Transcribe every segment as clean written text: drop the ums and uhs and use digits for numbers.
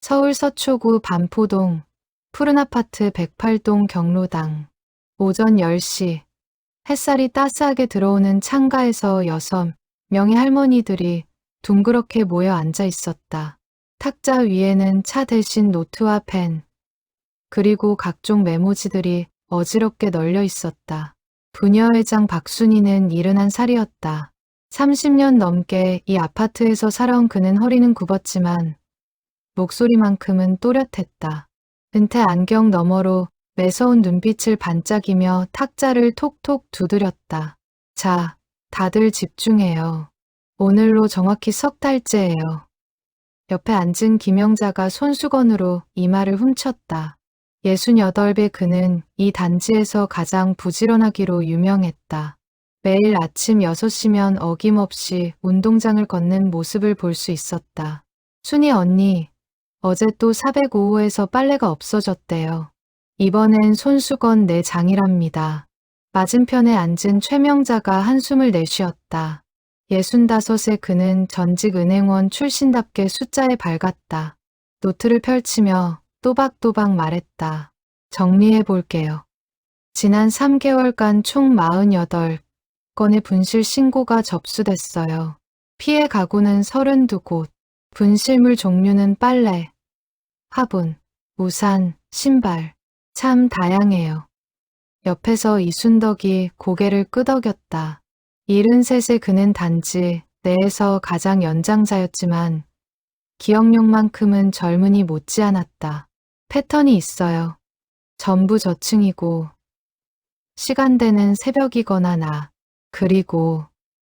서울 서초구 반포동 푸른 아파트 108동 경로당. 오전 10시 햇살이 따스하게 들어오는 창가에서 6명의 할머니들이 둥그렇게 모여 앉아 있었다. 탁자 위에는 차 대신 노트와 펜, 그리고 각종 메모지들이 어지럽게 널려 있었다. 부녀회장 박순이는 71살이었다. 30년 넘게 이 아파트에서 살아온 그는 허리는 굽었지만 목소리만큼은 또렷했다. 은퇴 안경 너머로 매서운 눈빛을 반짝이며 탁자를 톡톡 두드렸다. 자, 다들 집중해요. 오늘로 정확히 석 달째예요. 옆에 앉은 김영자가 손수건으로 이마를 훔쳤다. 68배 그는 이 단지에서 가장 부지런하기로 유명했다. 매일 아침 6시면 어김없이 운동장을 걷는 모습을 볼 수 있었다. 순이 언니, 어제 또 405호에서 빨래가 없어졌대요. 이번엔 손수건 4장이랍니다. 맞은편에 앉은 최명자가 한숨을 내쉬었다. 65세 그는 전직 은행원 출신답게 숫자에 밝았다. 노트를 펼치며 또박또박 말했다. 정리해 볼게요. 지난 3개월간 총 48건의 분실 신고가 접수됐어요. 피해 가구는 32곳, 분실물 종류는 빨래, 화분, 우산, 신발, 참 다양해요. 옆에서 이순덕이 고개를 끄덕였다. 73세 그는 단지 내에서 가장 연장자였지만 기억력만큼은 젊은이 못지않았다. 패턴이 있어요. 전부 저층이고 시간대는 새벽이거나 낮. 그리고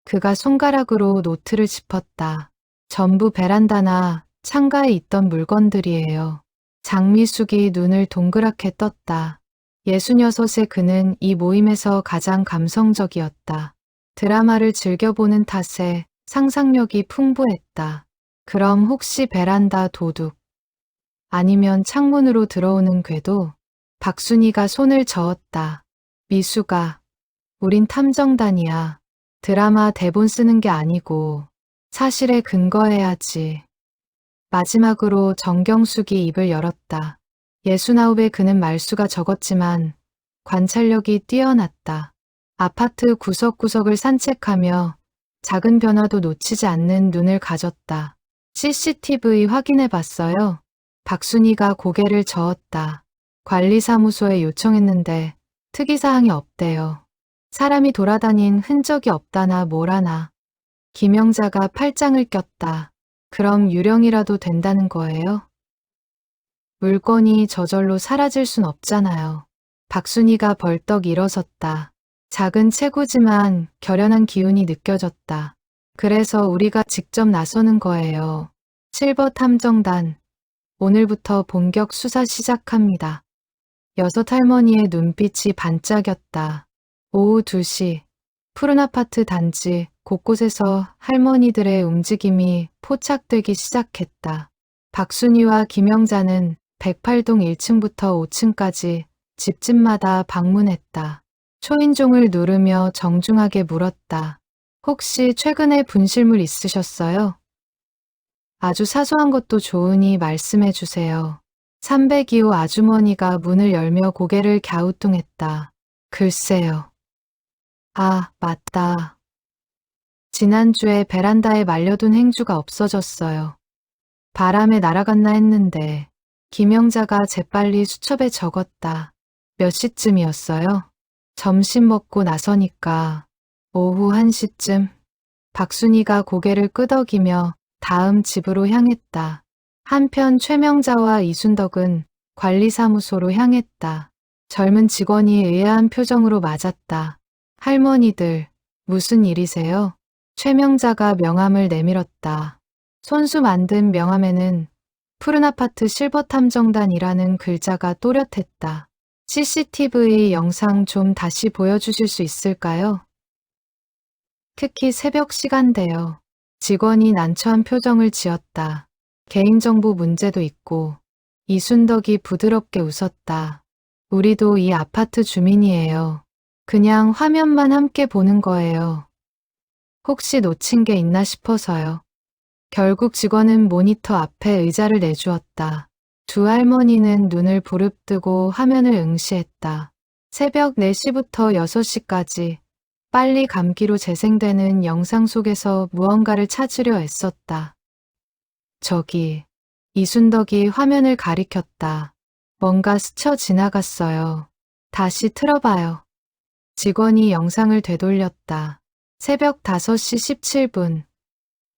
그가 손가락으로 노트를 짚었다. 전부 베란다나 창가에 있던 물건들이에요. 장미숙이 눈을 동그랗게 떴다. 66세 그는 이 모임에서 가장 감성적이었다. 드라마를 즐겨보는 탓에 상상력이 풍부했다. 그럼 혹시 베란다 도둑 아니면 창문으로 들어오는 궤도? 박순이가 손을 저었다. 미수가, 우린 탐정단이야. 드라마 대본 쓰는 게 아니고 사실에 근거해야지. 마지막으로 정경숙이 입을 열었다. 69에 그는 말수가 적었지만 관찰력이 뛰어났다. 아파트 구석구석을 산책하며 작은 변화도 놓치지 않는 눈을 가졌다. CCTV 확인해 봤어요. 박순이가 고개를 저었다. 관리사무소에 요청했는데 특이사항이 없대요. 사람이 돌아다닌 흔적이 없다나 뭐라나. 김영자가 팔짱을 꼈다. 그럼 유령이라도 된다는 거예요? 물건이 저절로 사라질 순 없잖아요. 박순이가 벌떡 일어섰다. 작은 체구지만 결연한 기운이 느껴졌다. 그래서 우리가 직접 나서는 거예요. 실버 탐정단, 오늘부터 본격 수사 시작합니다. 6할머니의 눈빛이 반짝였다. 오후 2시, 푸른 아파트 단지 곳곳에서 할머니들의 움직임이 포착되기 시작했다. 박순이와 김영자는 108동 1층부터 5층까지 집집마다 방문했다. 초인종을 누르며 정중하게 물었다. 혹시 최근에 분실물 있으셨어요? 아주 사소한 것도 좋으니 말씀해 주세요. 302호 아주머니가 문을 열며 고개를 갸우뚱했다. 글쎄요. 아, 맞다. 지난주에 베란다에 말려둔 행주가 없어졌어요. 바람에 날아갔나 했는데 김영자가 재빨리 수첩에 적었다. 몇 시쯤이었어요? 점심 먹고 나서니까 오후 1시쯤. 박순이가 고개를 끄덕이며 다음 집으로 향했다. 한편 최명자와 이순덕은 관리사무소로 향했다. 젊은 직원이 의아한 표정으로 맞았다. 할머니들, 무슨 일이세요? 최명자가 명함을 내밀었다. 손수 만든 명함에는 푸른 아파트 실버탐정단이라는 글자가 또렷했다. CCTV 영상 좀 다시 보여주실 수 있을까요? 특히 새벽 시간대요. 직원이 난처한 표정을 지었다. 개인정보 문제도 있고. 이순덕이 부드럽게 웃었다. 우리도 이 아파트 주민이에요. 그냥 화면만 함께 보는 거예요. 혹시 놓친 게 있나 싶어서요. 결국 직원은 모니터 앞에 의자를 내주었다. 두 할머니는 눈을 부릅뜨고 화면을 응시했다. 새벽 4시부터 6시까지 빨리 감기로 재생되는 영상 속에서 무언가를 찾으려 애썼다. 저기, 이순덕이 화면을 가리켰다. 뭔가 스쳐 지나갔어요. 다시 틀어봐요. 직원이 영상을 되돌렸다. 새벽 5시 17분.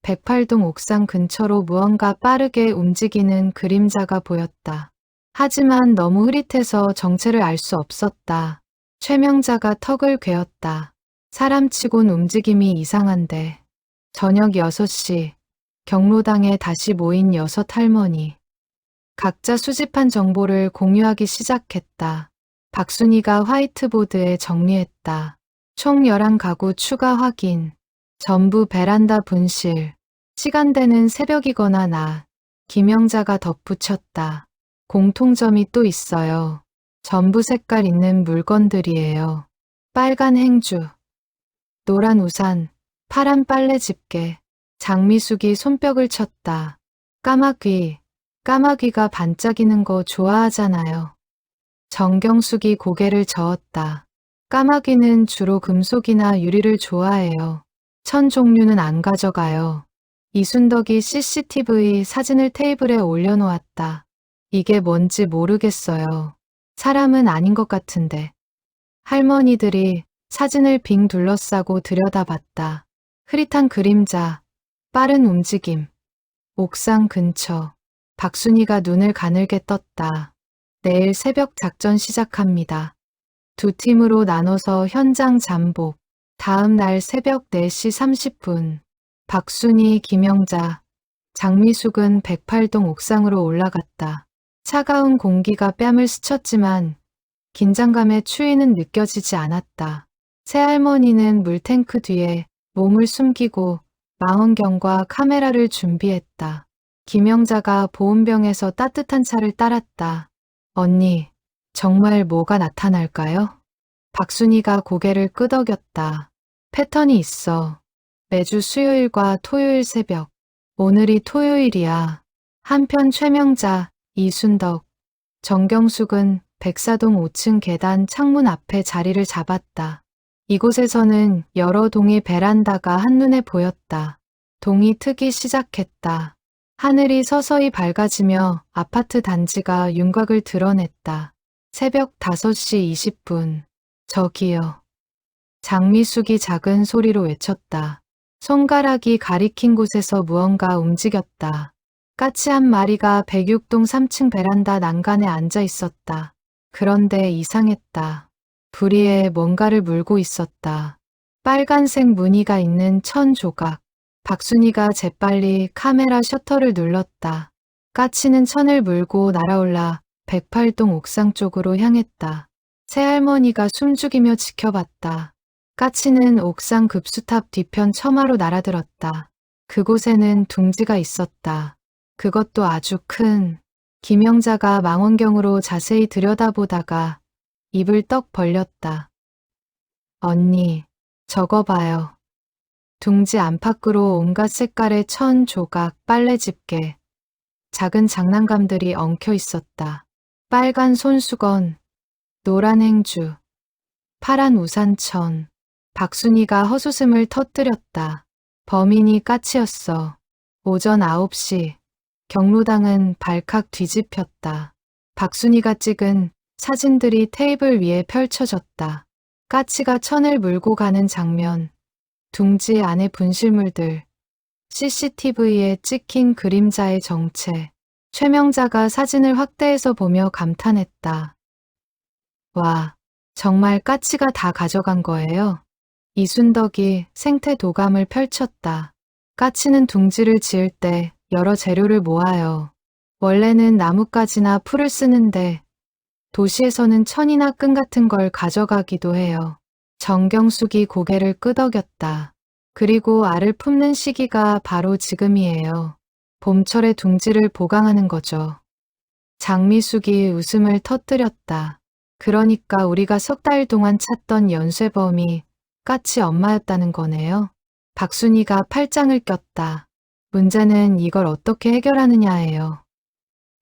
108동 옥상 근처로 무언가 빠르게 움직이는 그림자가 보였다. 하지만 너무 흐릿해서 정체를 알 수 없었다. 최명자가 턱을 괴었다. 사람치곤 움직임이 이상한데. 저녁 6시, 경로당에 다시 모인 6할머니. 각자 수집한 정보를 공유하기 시작했다. 박순이가 화이트보드에 정리했다. 총 11가구 추가 확인. 전부 베란다 분실. 시간대는 새벽이거나 낮. 김영자가 덧붙였다. 공통점이 또 있어요. 전부 색깔 있는 물건들이에요. 빨간 행주, 노란 우산, 파란 빨래 집게. 장미숙이 손뼉을 쳤다. 까마귀가 반짝이는 거 좋아하잖아요. 정경숙이 고개를 저었다. 까마귀는 주로 금속이나 유리를 좋아해요. 천 종류는 안 가져가요. 이순덕이 CCTV 사진을 테이블에 올려놓았다. 이게 뭔지 모르겠어요. 사람은 아닌 것 같은데. 할머니들이 사진을 빙 둘러싸고 들여다봤다. 흐릿한 그림자, 빠른 움직임. 옥상 근처. 박순이가 눈을 가늘게 떴다. 내일 새벽 작전 시작합니다. 두 팀으로 나눠서 현장 잠복. 다음 날 새벽 4시 30분. 박순이, 김영자, 장미숙은 108동 옥상으로 올라갔다. 차가운 공기가 뺨을 스쳤지만 긴장감의 추위는 느껴지지 않았다. 새할머니는 물탱크 뒤에 몸을 숨기고 망원경과 카메라를 준비했다. 김영자가 보온병에서 따뜻한 차를 따랐다. 언니, 정말 뭐가 나타날까요? 박순이가 고개를 끄덕였다. 패턴이 있어. 매주 수요일과 토요일 새벽. 오늘이 토요일이야. 한편 최명자, 이순덕, 정경숙은 백사동 5층 계단 창문 앞에 자리를 잡았다. 이곳에서는 여러 동의 베란다가 한눈에 보였다. 동이 트기 시작했다. 하늘이 서서히 밝아지며 아파트 단지가 윤곽을 드러냈다. 새벽 5시 20분. 저기요. 장미숙이 작은 소리로 외쳤다. 손가락이 가리킨 곳에서 무언가 움직였다. 까치 한 마리가 106동 3층 베란다 난간에 앉아 있었다. 그런데 이상했다. 부리에 뭔가를 물고 있었다. 빨간색 무늬가 있는 천 조각. 박순이가 재빨리 카메라 셔터를 눌렀다. 까치는 천을 물고 날아올라 108동 옥상 쪽으로 향했다. 새할머니가 숨죽이며 지켜봤다. 까치는 옥상 급수탑 뒤편 처마로 날아들었다. 그곳에는 둥지가 있었다. 그것도 아주 큰. 김영자가 망원경으로 자세히 들여다보다가 입을 떡 벌렸다. 언니, 저거 봐요. 둥지 안팎으로 온갖 색깔의 천 조각, 빨래 집게, 작은 장난감들이 엉켜 있었다. 빨간 손수건, 노란 행주, 파란 우산천. 박순이가 헛웃음을 터뜨렸다. 범인이 까치였어. 오전 9시, 경로당은 발칵 뒤집혔다. 박순이가 찍은 사진들이 테이블 위에 펼쳐졌다. 까치가 천을 물고 가는 장면, 둥지 안의 분실물들, CCTV에 찍힌 그림자의 정체. 최명자가 사진을 확대해서 보며 감탄했다. 와, 정말 까치가 다 가져간 거예요? 이순덕이 생태 도감을 펼쳤다. 까치는 둥지를 지을 때 여러 재료를 모아요. 원래는 나뭇가지나 풀을 쓰는데 도시에서는 천이나 끈 같은 걸 가져가기도 해요. 정경숙이 고개를 끄덕였다. 그리고 알을 품는 시기가 바로 지금이에요. 봄철에 둥지를 보강하는 거죠. 장미숙이 웃음을 터뜨렸다. 그러니까 우리가 석 달 동안 찾던 연쇄범이 까치 엄마였다는 거네요. 박순이가 팔짱을 꼈다. 문제는 이걸 어떻게 해결하느냐예요.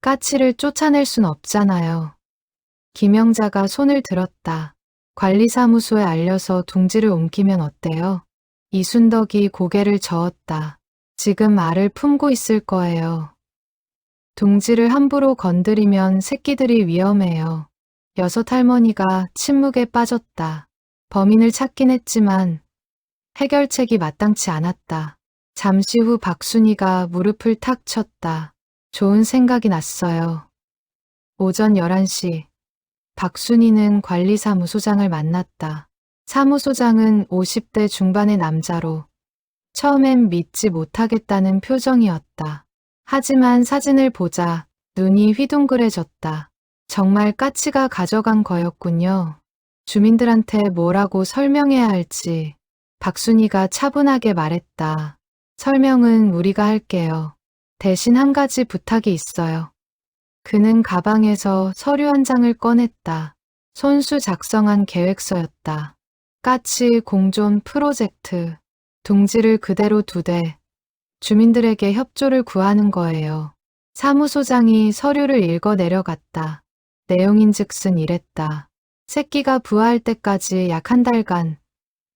까치를 쫓아낼 순 없잖아요. 김영자가 손을 들었다. 관리사무소에 알려서 둥지를 옮기면 어때요? 이순덕이 고개를 저었다. 지금 알을 품고 있을 거예요. 둥지를 함부로 건드리면 새끼들이 위험해요. 여섯 할머니가 침묵에 빠졌다. 범인을 찾긴 했지만 해결책이 마땅치 않았다. 잠시 후 박순이가 무릎을 탁 쳤다. 좋은 생각이 났어요. 오전 11시 박순이는 관리사무소장을 만났다. 사무소장은 50대 중반의 남자로 처음엔 믿지 못하겠다는 표정이었다. 하지만 사진을 보자 눈이 휘둥그레졌다. 정말 까치가 가져간 거였군요. 주민들한테 뭐라고 설명해야 할지 박순이가 차분하게 말했다. 설명은 우리가 할게요. 대신 한 가지 부탁이 있어요. 그는 가방에서 서류 한 장을 꺼냈다. 손수 작성한 계획서였다. 까치 공존 프로젝트. 둥지를 그대로 두되 주민들에게 협조를 구하는 거예요. 사무소장이 서류를 읽어 내려갔다. 내용인즉슨 이랬다. 새끼가 부화할 때까지 약 한 달간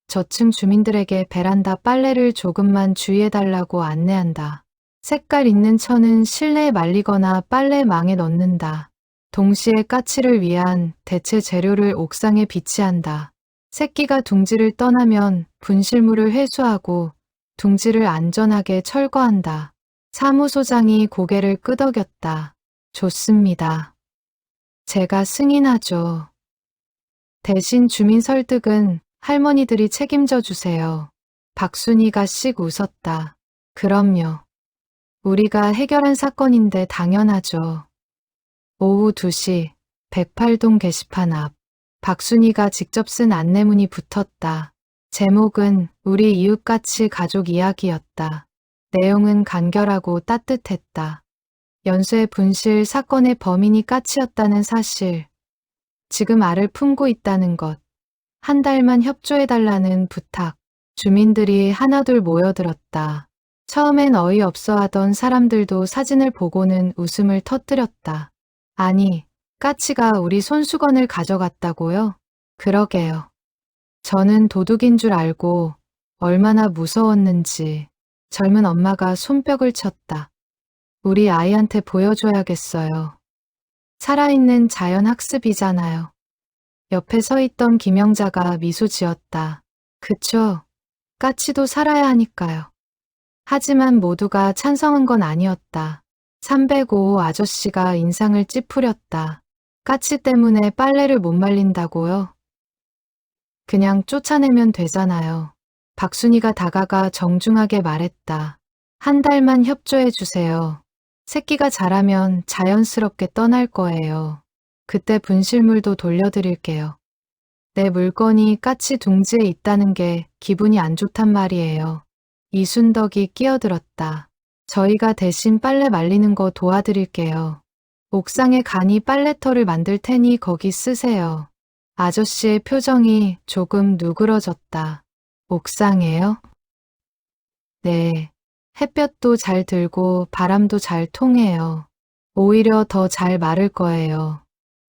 저층 주민들에게 베란다 빨래를 조금만 주의해달라고 안내한다. 색깔 있는 천은 실내에 말리거나 빨래망에 넣는다. 동시에 까치를 위한 대체 재료를 옥상에 비치한다. 새끼가 둥지를 떠나면 분실물을 회수하고 둥지를 안전하게 철거한다. 사무소장이 고개를 끄덕였다. 좋습니다. 제가 승인하죠. 대신 주민 설득은 할머니들이 책임져 주세요. 박순이가 씩 웃었다. 그럼요. 우리가 해결한 사건인데 당연하죠. 오후 2시 108동 게시판 앞 박순이가 직접 쓴 안내문이 붙었다. 제목은 우리 이웃같이 가족 이야기였다. 내용은 간결하고 따뜻했다. 연쇄 분실 사건의 범인이 까치였다는 사실, 지금 알을 품고 있다는 것, 한 달만 협조해달라는 부탁. 주민들이 하나둘 모여들었다. 처음엔 어이없어 하던 사람들도 사진을 보고는 웃음을 터뜨렸다. 아니, 까치가 우리 손수건을 가져갔다고요? 그러게요. 저는 도둑인 줄 알고 얼마나 무서웠는지. 젊은 엄마가 손뼉을 쳤다. 우리 아이한테 보여줘야겠어요. 살아있는 자연 학습이잖아요. 옆에 서 있던 김영자가 미소 지었다. 그쵸. 까치도 살아야 하니까요. 하지만 모두가 찬성한 건 아니었다. 305호 아저씨가 인상을 찌푸렸다. 까치 때문에 빨래를 못 말린다고요? 그냥 쫓아내면 되잖아요. 박순이가 다가가 정중하게 말했다. 한 달만 협조해 주세요. 새끼가 자라면 자연스럽게 떠날 거예요. 그때 분실물도 돌려드릴게요. 내 물건이 까치 둥지에 있다는 게 기분이 안 좋단 말이에요. 이순덕이 끼어들었다. 저희가 대신 빨래 말리는 거 도와드릴게요. 옥상에 간이 빨래터를 만들 테니 거기 쓰세요. 아저씨의 표정이 조금 누그러졌다. 옥상에요? 네. 햇볕도 잘 들고 바람도 잘 통해요. 오히려 더 잘 마를 거예요.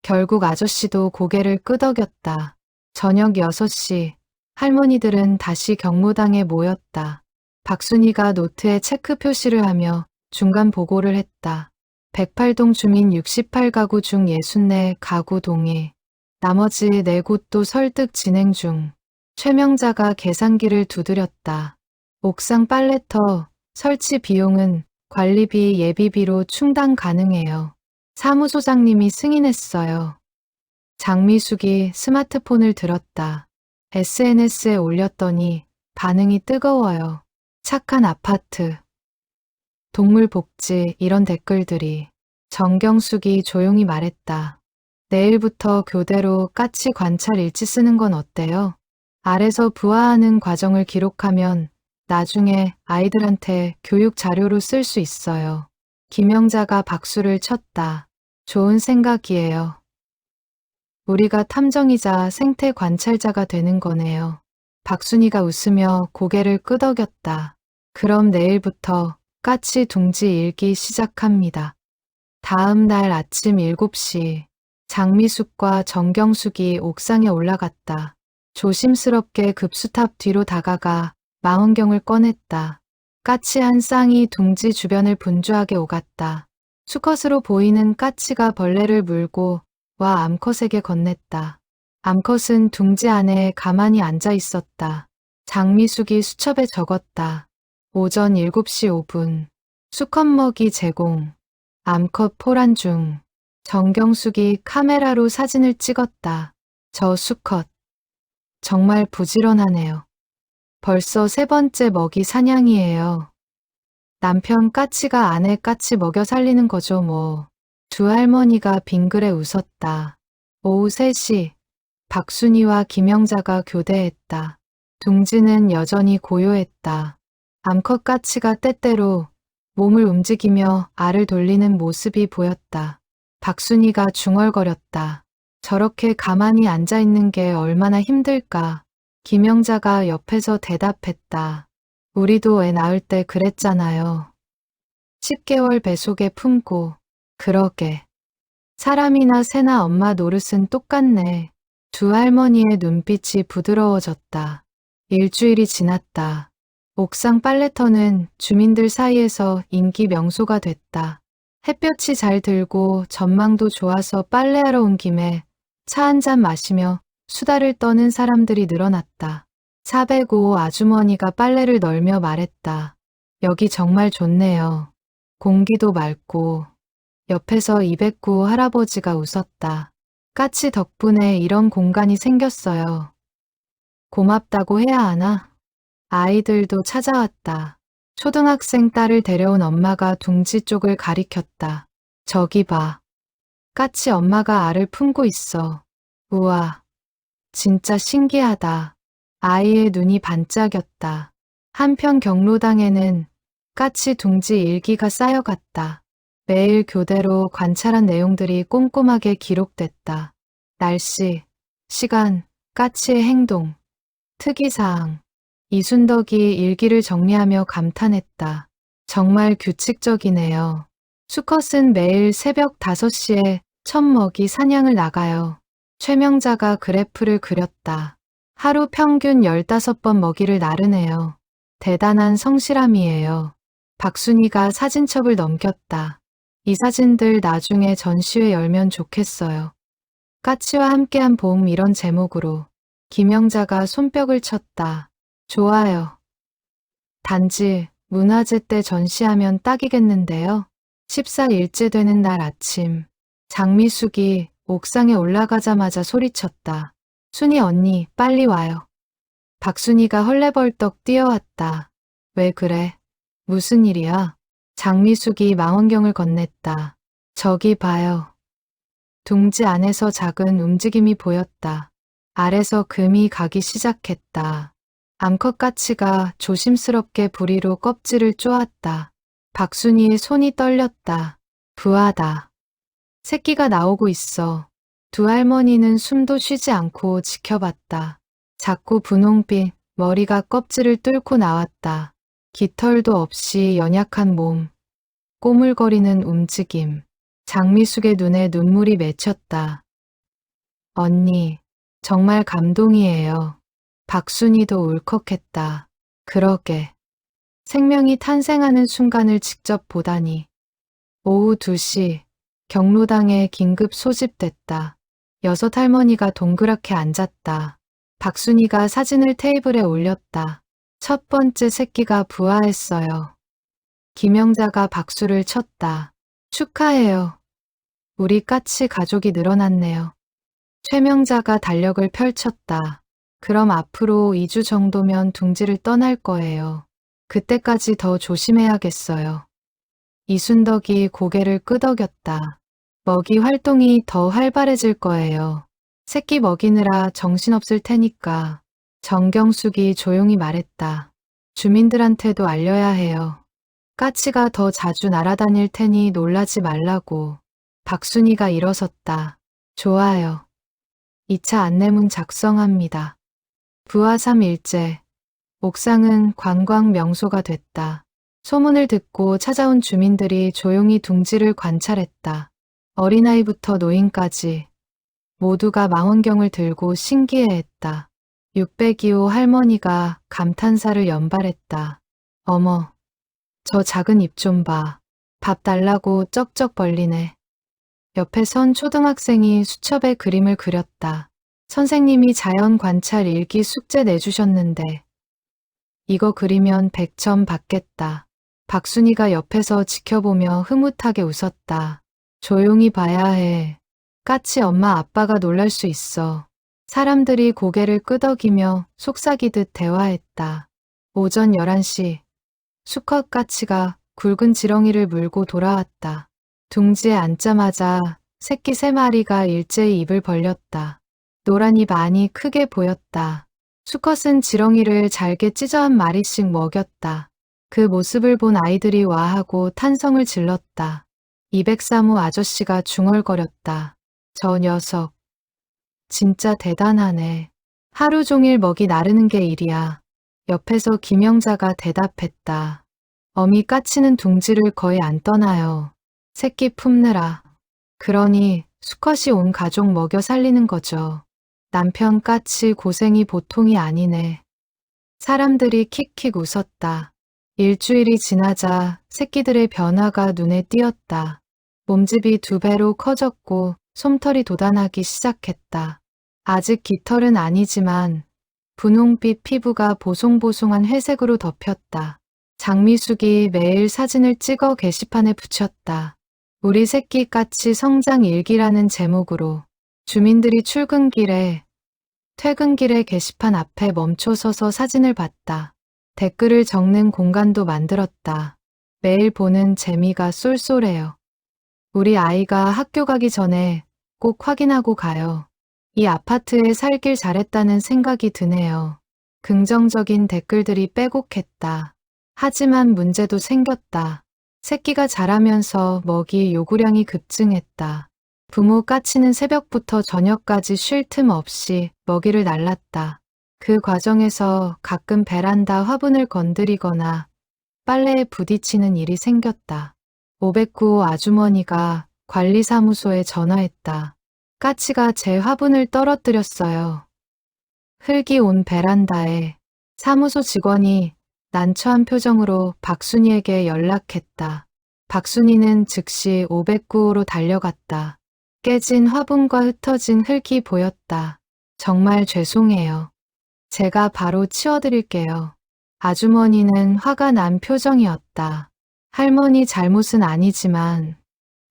결국 아저씨도 고개를 끄덕였다. 저녁 6시 할머니들은 다시 경무당에 모였다. 박순이가 노트에 체크 표시를 하며 중간 보고를 했다. 108동 주민 68가구 중 64가구 동의. 나머지 4곳도 설득 진행 중. 최명자가 계산기를 두드렸다. 옥상 빨래터 설치 비용은 관리비 예비비로 충당 가능해요. 사무소장님이 승인했어요. 장미숙이 스마트폰을 들었다. SNS에 올렸더니 반응이 뜨거워요. 착한 아파트. 동물복지 이런 댓글들이. 정경숙이 조용히 말했다. 내일부터 교대로 까치 관찰 일지 쓰는 건 어때요? 알에서 부화하는 과정을 기록하면 나중에 아이들한테 교육 자료로 쓸 수 있어요. 김영자가 박수를 쳤다. 좋은 생각이에요. 우리가 탐정이자 생태 관찰자가 되는 거네요. 박순이가 웃으며 고개를 끄덕였다. 그럼 내일부터 까치 둥지 일기 시작합니다. 다음 날 아침 7시 장미숙과 정경숙이 옥상에 올라갔다. 조심스럽게 급수탑 뒤로 다가가 망원경을 꺼냈다. 까치 한 쌍이 둥지 주변을 분주하게 오갔다. 수컷으로 보이는 까치가 벌레를 물고 와 암컷에게 건넸다. 암컷은 둥지 안에 가만히 앉아 있었다. 장미숙이 수첩에 적었다. 오전 7시 5분. 수컷 먹이 제공. 암컷 포란 중. 정경숙이 카메라로 사진을 찍었다. 저 수컷. 정말 부지런하네요. 벌써 3번째 먹이 사냥이에요. 남편 까치가 아내 까치 먹여 살리는 거죠 뭐. 두 할머니가 빙그레 웃었다. 오후 3시 박순이와 김영자가 교대했다. 둥지는 여전히 고요했다. 암컷 까치가 때때로 몸을 움직이며 알을 돌리는 모습이 보였다. 박순이가 중얼거렸다. 저렇게 가만히 앉아있는 게 얼마나 힘들까. 김영자가 옆에서 대답했다. 우리도 애 낳을 때 그랬잖아요. 10개월 뱃속에 품고. 그러게. 사람이나 새나 엄마 노릇은 똑같네. 두 할머니의 눈빛이 부드러워졌다. 일주일이 지났다. 옥상 빨래터는 주민들 사이에서 인기 명소가 됐다. 햇볕이 잘 들고 전망도 좋아서 빨래하러 온 김에 차 한 잔 마시며 수다를 떠는 사람들이 늘어났다. 405 아주머니가 빨래를 널며 말했다. 여기 정말 좋네요. 공기도 맑고. 옆에서 209 할아버지가 웃었다. 까치 덕분에 이런 공간이 생겼어요. 고맙다고 해야 하나? 아이들도 찾아왔다. 초등학생 딸을 데려온 엄마가 둥지 쪽을 가리켰다. 저기 봐. 까치 엄마가 알을 품고 있어. 우와. 진짜 신기하다. 아이의 눈이 반짝였다. 한편 경로당에는 까치 둥지 일기가 쌓여갔다. 매일 교대로 관찰한 내용들이 꼼꼼하게 기록됐다. 날씨, 시간, 까치의 행동, 특이사항. 이순덕이 일기를 정리하며 감탄했다. 정말 규칙적이네요. 수컷은 매일 새벽 5시에 첫 먹이 사냥을 나가요. 최명자가 그래프를 그렸다. 하루 평균 15번 먹이를 나르네요. 대단한 성실함이에요. 박순이가 사진첩을 넘겼다. 이 사진들 나중에 전시회 열면 좋겠어요. 까치와 함께한 봄 이런 제목으로. 김영자가 손뼉을 쳤다. 좋아요. 단지 문화재 때 전시하면 딱이겠는데요. 14일째 되는 날 아침. 장미숙이 옥상에 올라가자마자 소리쳤다. 순이 언니, 빨리 와요. 박순이가 헐레벌떡 뛰어왔다. 왜 그래? 무슨 일이야? 장미숙이 망원경을 건넸다. 저기 봐요. 둥지 안에서 작은 움직임이 보였다. 알에서 금이 가기 시작했다. 암컷 까치가 조심스럽게 부리로 껍질을 쪼았다. 박순이의 손이 떨렸다. 부하다. 새끼가 나오고 있어. 두 할머니는 숨도 쉬지 않고 지켜봤다. 작고 분홍빛 머리가 껍질을 뚫고 나왔다. 깃털도 없이 연약한 몸. 꼬물거리는 움직임. 장미숙의 눈에 눈물이 맺혔다. 언니, 정말 감동이에요. 박순이도 울컥했다. 그러게. 생명이 탄생하는 순간을 직접 보다니. 오후 2시, 경로당에 긴급 소집됐다. 6 할머니가 동그랗게 앉았다. 박순이가 사진을 테이블에 올렸다. 첫 번째 새끼가 부화했어요. 김영자가 박수를 쳤다. 축하해요. 우리 까치 가족이 늘어났네요. 최명자가 달력을 펼쳤다. 그럼 앞으로 2주 정도면 둥지를 떠날 거예요. 그때까지 더 조심해야겠어요. 이순덕이 고개를 끄덕였다. 먹이 활동이 더 활발해질 거예요. 새끼 먹이느라 정신없을 테니까. 정경숙이 조용히 말했다. 주민들한테도 알려야 해요. 까치가 더 자주 날아다닐 테니 놀라지 말라고. 박순이가 일어섰다. 좋아요. 2차 안내문 작성합니다. 부화 3일째. 옥상은 관광 명소가 됐다. 소문을 듣고 찾아온 주민들이 조용히 둥지를 관찰했다. 어린아이부터 노인까지 모두가 망원경을 들고 신기해했다. 602호 할머니가 감탄사를 연발했다. 어머, 저 작은 입 좀 봐. 밥 달라고 쩍쩍 벌리네. 옆에 선 초등학생이 수첩에 그림을 그렸다. 선생님이 자연 관찰 일기 숙제 내주셨는데 이거 그리면 100점 받겠다. 박순이가 옆에서 지켜보며 흐뭇하게 웃었다. 조용히 봐야 해. 까치 엄마 아빠가 놀랄 수 있어. 사람들이 고개를 끄덕이며 속삭이듯 대화했다. 오전 11시 수컷 까치가 굵은 지렁이를 물고 돌아왔다. 둥지에 앉자마자 새끼 3마리가 일제히 입을 벌렸다. 노란 입 안이 크게 보였다. 수컷은 지렁이를 잘게 찢어 한 마리씩 먹였다. 그 모습을 본 아이들이 와하고 탄성을 질렀다. 203호 아저씨가 중얼거렸다. 저 녀석 진짜 대단하네. 하루 종일 먹이 나르는 게 일이야. 옆에서 김영자가 대답했다. 어미 까치는 둥지를 거의 안 떠나요. 새끼 품느라. 그러니 수컷이 온 가족 먹여 살리는 거죠. 남편 까치 고생이 보통이 아니네. 사람들이 킥킥 웃었다. 일주일이 지나자 새끼들의 변화가 눈에 띄었다. 몸집이 2배로 커졌고 솜털이 돋아나기 시작했다. 아직 깃털은 아니지만 분홍빛 피부가 보송보송한 회색으로 덮였다. 장미숙이 매일 사진을 찍어 게시판에 붙였다. 우리 새끼 까치 성장 일기라는 제목으로. 주민들이 출근길에, 퇴근길에 게시판 앞에 멈춰 서서 사진을 봤다. 댓글을 적는 공간도 만들었다. 매일 보는 재미가 쏠쏠해요. 우리 아이가 학교 가기 전에 꼭 확인하고 가요. 이 아파트에 살길 잘했다는 생각이 드네요. 긍정적인 댓글들이 빼곡했다. 하지만 문제도 생겼다. 새끼가 자라면서 먹이 요구량이 급증했다. 부모 까치는 새벽부터 저녁까지 쉴 틈 없이 먹이를 날랐다. 그 과정에서 가끔 베란다 화분을 건드리거나 빨래에 부딪히는 일이 생겼다. 509호 아주머니가 관리사무소에 전화했다. 까치가 제 화분을 떨어뜨렸어요. 흙이 온 베란다에. 사무소 직원이 난처한 표정으로 박순이에게 연락했다. 박순이는 즉시 509호로 달려갔다. 깨진 화분과 흩어진 흙이 보였다. 정말 죄송해요. 제가 바로 치워드릴게요. 아주머니는 화가 난 표정이었다. 할머니 잘못은 아니지만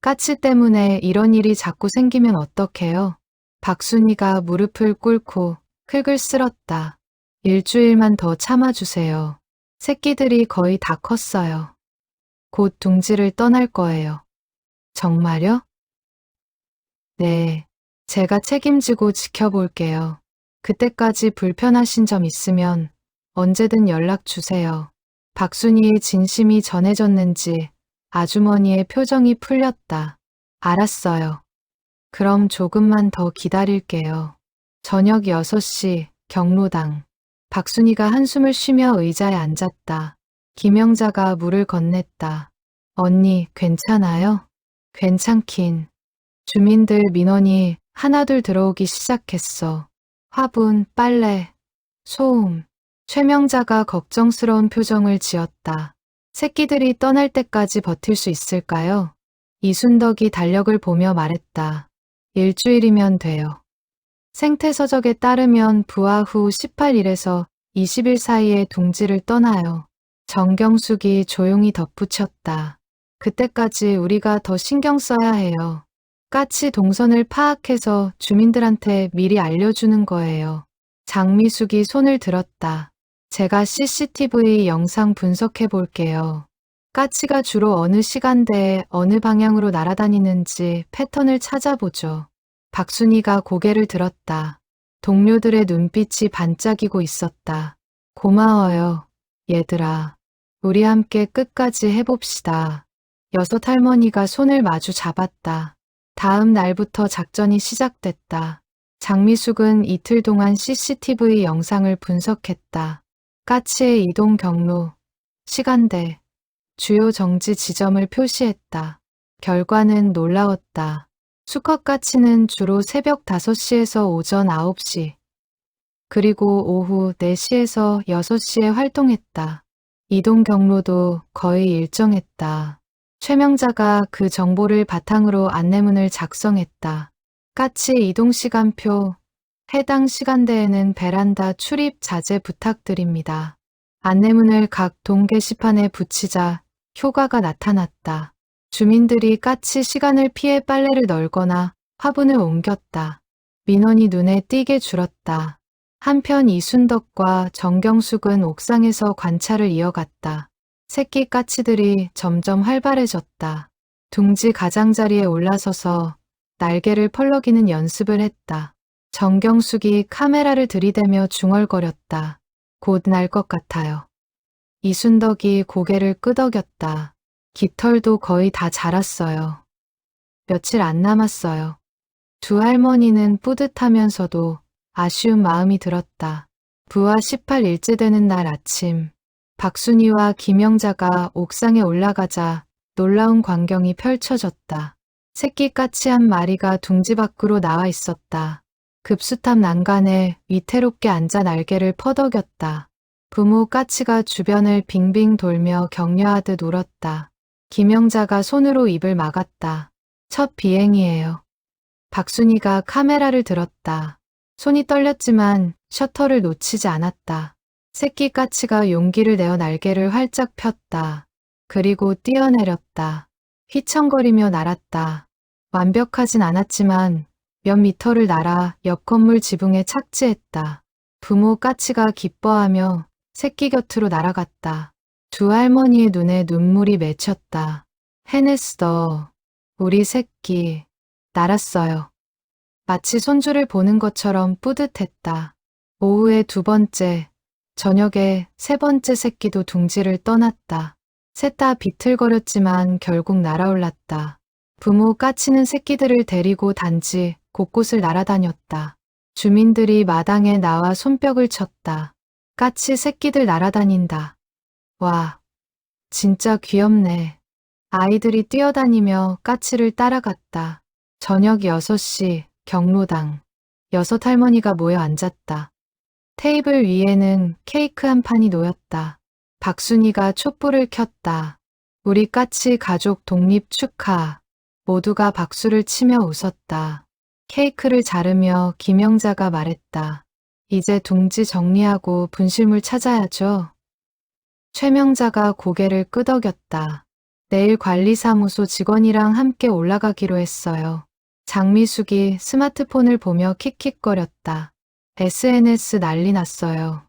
까치 때문에 이런 일이 자꾸 생기면 어떡해요? 박순이가 무릎을 꿇고 흙을 쓸었다. 일주일만 더 참아주세요. 새끼들이 거의 다 컸어요. 곧 둥지를 떠날 거예요. 정말요? 네, 제가 책임지고 지켜볼게요. 그때까지 불편하신 점 있으면 언제든 연락 주세요. 박순이의 진심이 전해졌는지 아주머니의 표정이 풀렸다. 알았어요. 그럼 조금만 더 기다릴게요. 저녁 6시 경로당. 박순이가 한숨을 쉬며 의자에 앉았다. 김영자가 물을 건넸다. 언니, 괜찮아요? 괜찮긴. 주민들 민원이 하나둘 들어오기 시작했어. 화분, 빨래, 소음. 최명자가 걱정스러운 표정을 지었다. 새끼들이 떠날 때까지 버틸 수 있을까요? 이순덕이 달력을 보며 말했다. 일주일이면 돼요. 생태서적에 따르면 부화 후 18일에서 20일 사이에 둥지를 떠나요. 정경숙이 조용히 덧붙였다. 그때까지 우리가 더 신경 써야 해요. 까치 동선을 파악해서 주민들한테 미리 알려주는 거예요. 장미숙이 손을 들었다. 제가 CCTV 영상 분석해 볼게요. 까치가 주로 어느 시간대에 어느 방향으로 날아다니는지 패턴을 찾아보죠. 박순이가 고개를 들었다. 동료들의 눈빛이 반짝이고 있었다. 고마워요, 얘들아. 우리 함께 끝까지 해봅시다. 6 할머니가 손을 마주 잡았다. 다음 날부터 작전이 시작됐다. 장미숙은 이틀 동안 CCTV 영상을 분석했다. 까치의 이동 경로, 시간대, 주요 정지 지점을 표시했다. 결과는 놀라웠다. 수컷 까치는 주로 새벽 5시에서 오전 9시, 그리고 오후 4시에서 6시에 활동했다. 이동 경로도 거의 일정했다. 최명자가 그 정보를 바탕으로 안내문을 작성했다. 까치 이동 시간표, 해당 시간대에는 베란다 출입 자제 부탁드립니다. 안내문을 각 동 게시판에 붙이자 효과가 나타났다. 주민들이 까치 시간을 피해 빨래를 널거나 화분을 옮겼다. 민원이 눈에 띄게 줄었다. 한편 이순덕과 정경숙은 옥상에서 관찰을 이어갔다. 새끼 까치들이 점점 활발해졌다. 둥지 가장자리에 올라서서 날개를 펄럭이는 연습을 했다. 정경숙이 카메라를 들이대며 중얼거렸다. 곧 날 것 같아요. 이순덕이 고개를 끄덕였다. 깃털도 거의 다 자랐어요. 며칠 안 남았어요. 두 할머니는 뿌듯하면서도 아쉬운 마음이 들었다. 부화 18일째 되는 날 아침, 박순이와 김영자가 옥상에 올라가자 놀라운 광경이 펼쳐졌다. 새끼 까치 한 마리가 둥지 밖으로 나와 있었다. 급수탑 난간에 위태롭게 앉아 날개를 퍼덕였다. 부모 까치가 주변을 빙빙 돌며 격려하듯 울었다. 김영자가 손으로 입을 막았다. 첫 비행이에요. 박순이가 카메라를 들었다. 손이 떨렸지만 셔터를 놓치지 않았다. 새끼 까치가 용기를 내어 날개를 활짝 폈다. 그리고 뛰어내렸다. 휘청거리며 날았다. 완벽하진 않았지만 몇 미터를 날아 옆 건물 지붕에 착지했다. 부모 까치가 기뻐하며 새끼 곁으로 날아갔다. 두 할머니의 눈에 눈물이 맺혔다. 해냈어. 우리 새끼. 날았어요. 마치 손주를 보는 것처럼 뿌듯했다. 오후에 두 번째, 저녁에 세 번째 새끼도 둥지를 떠났다. 셋 다 비틀거렸지만 결국 날아올랐다. 부모 까치는 새끼들을 데리고 단지 곳곳을 날아다녔다. 주민들이 마당에 나와 손뼉을 쳤다. 까치 새끼들 날아다닌다. 와, 진짜 귀엽네. 아이들이 뛰어다니며 까치를 따라갔다. 저녁 6시 경로당. 6할머니가 모여 앉았다. 테이블 위에는 케이크 한 판이 놓였다. 박순이가 촛불을 켰다. 우리 까치 가족 독립 축하. 모두가 박수를 치며 웃었다. 케이크를 자르며 김영자가 말했다. 이제 둥지 정리하고 분실물 찾아야죠. 최명자가 고개를 끄덕였다. 내일 관리사무소 직원이랑 함께 올라가기로 했어요. 장미숙이 스마트폰을 보며 킥킥거렸다. SNS 난리 났어요.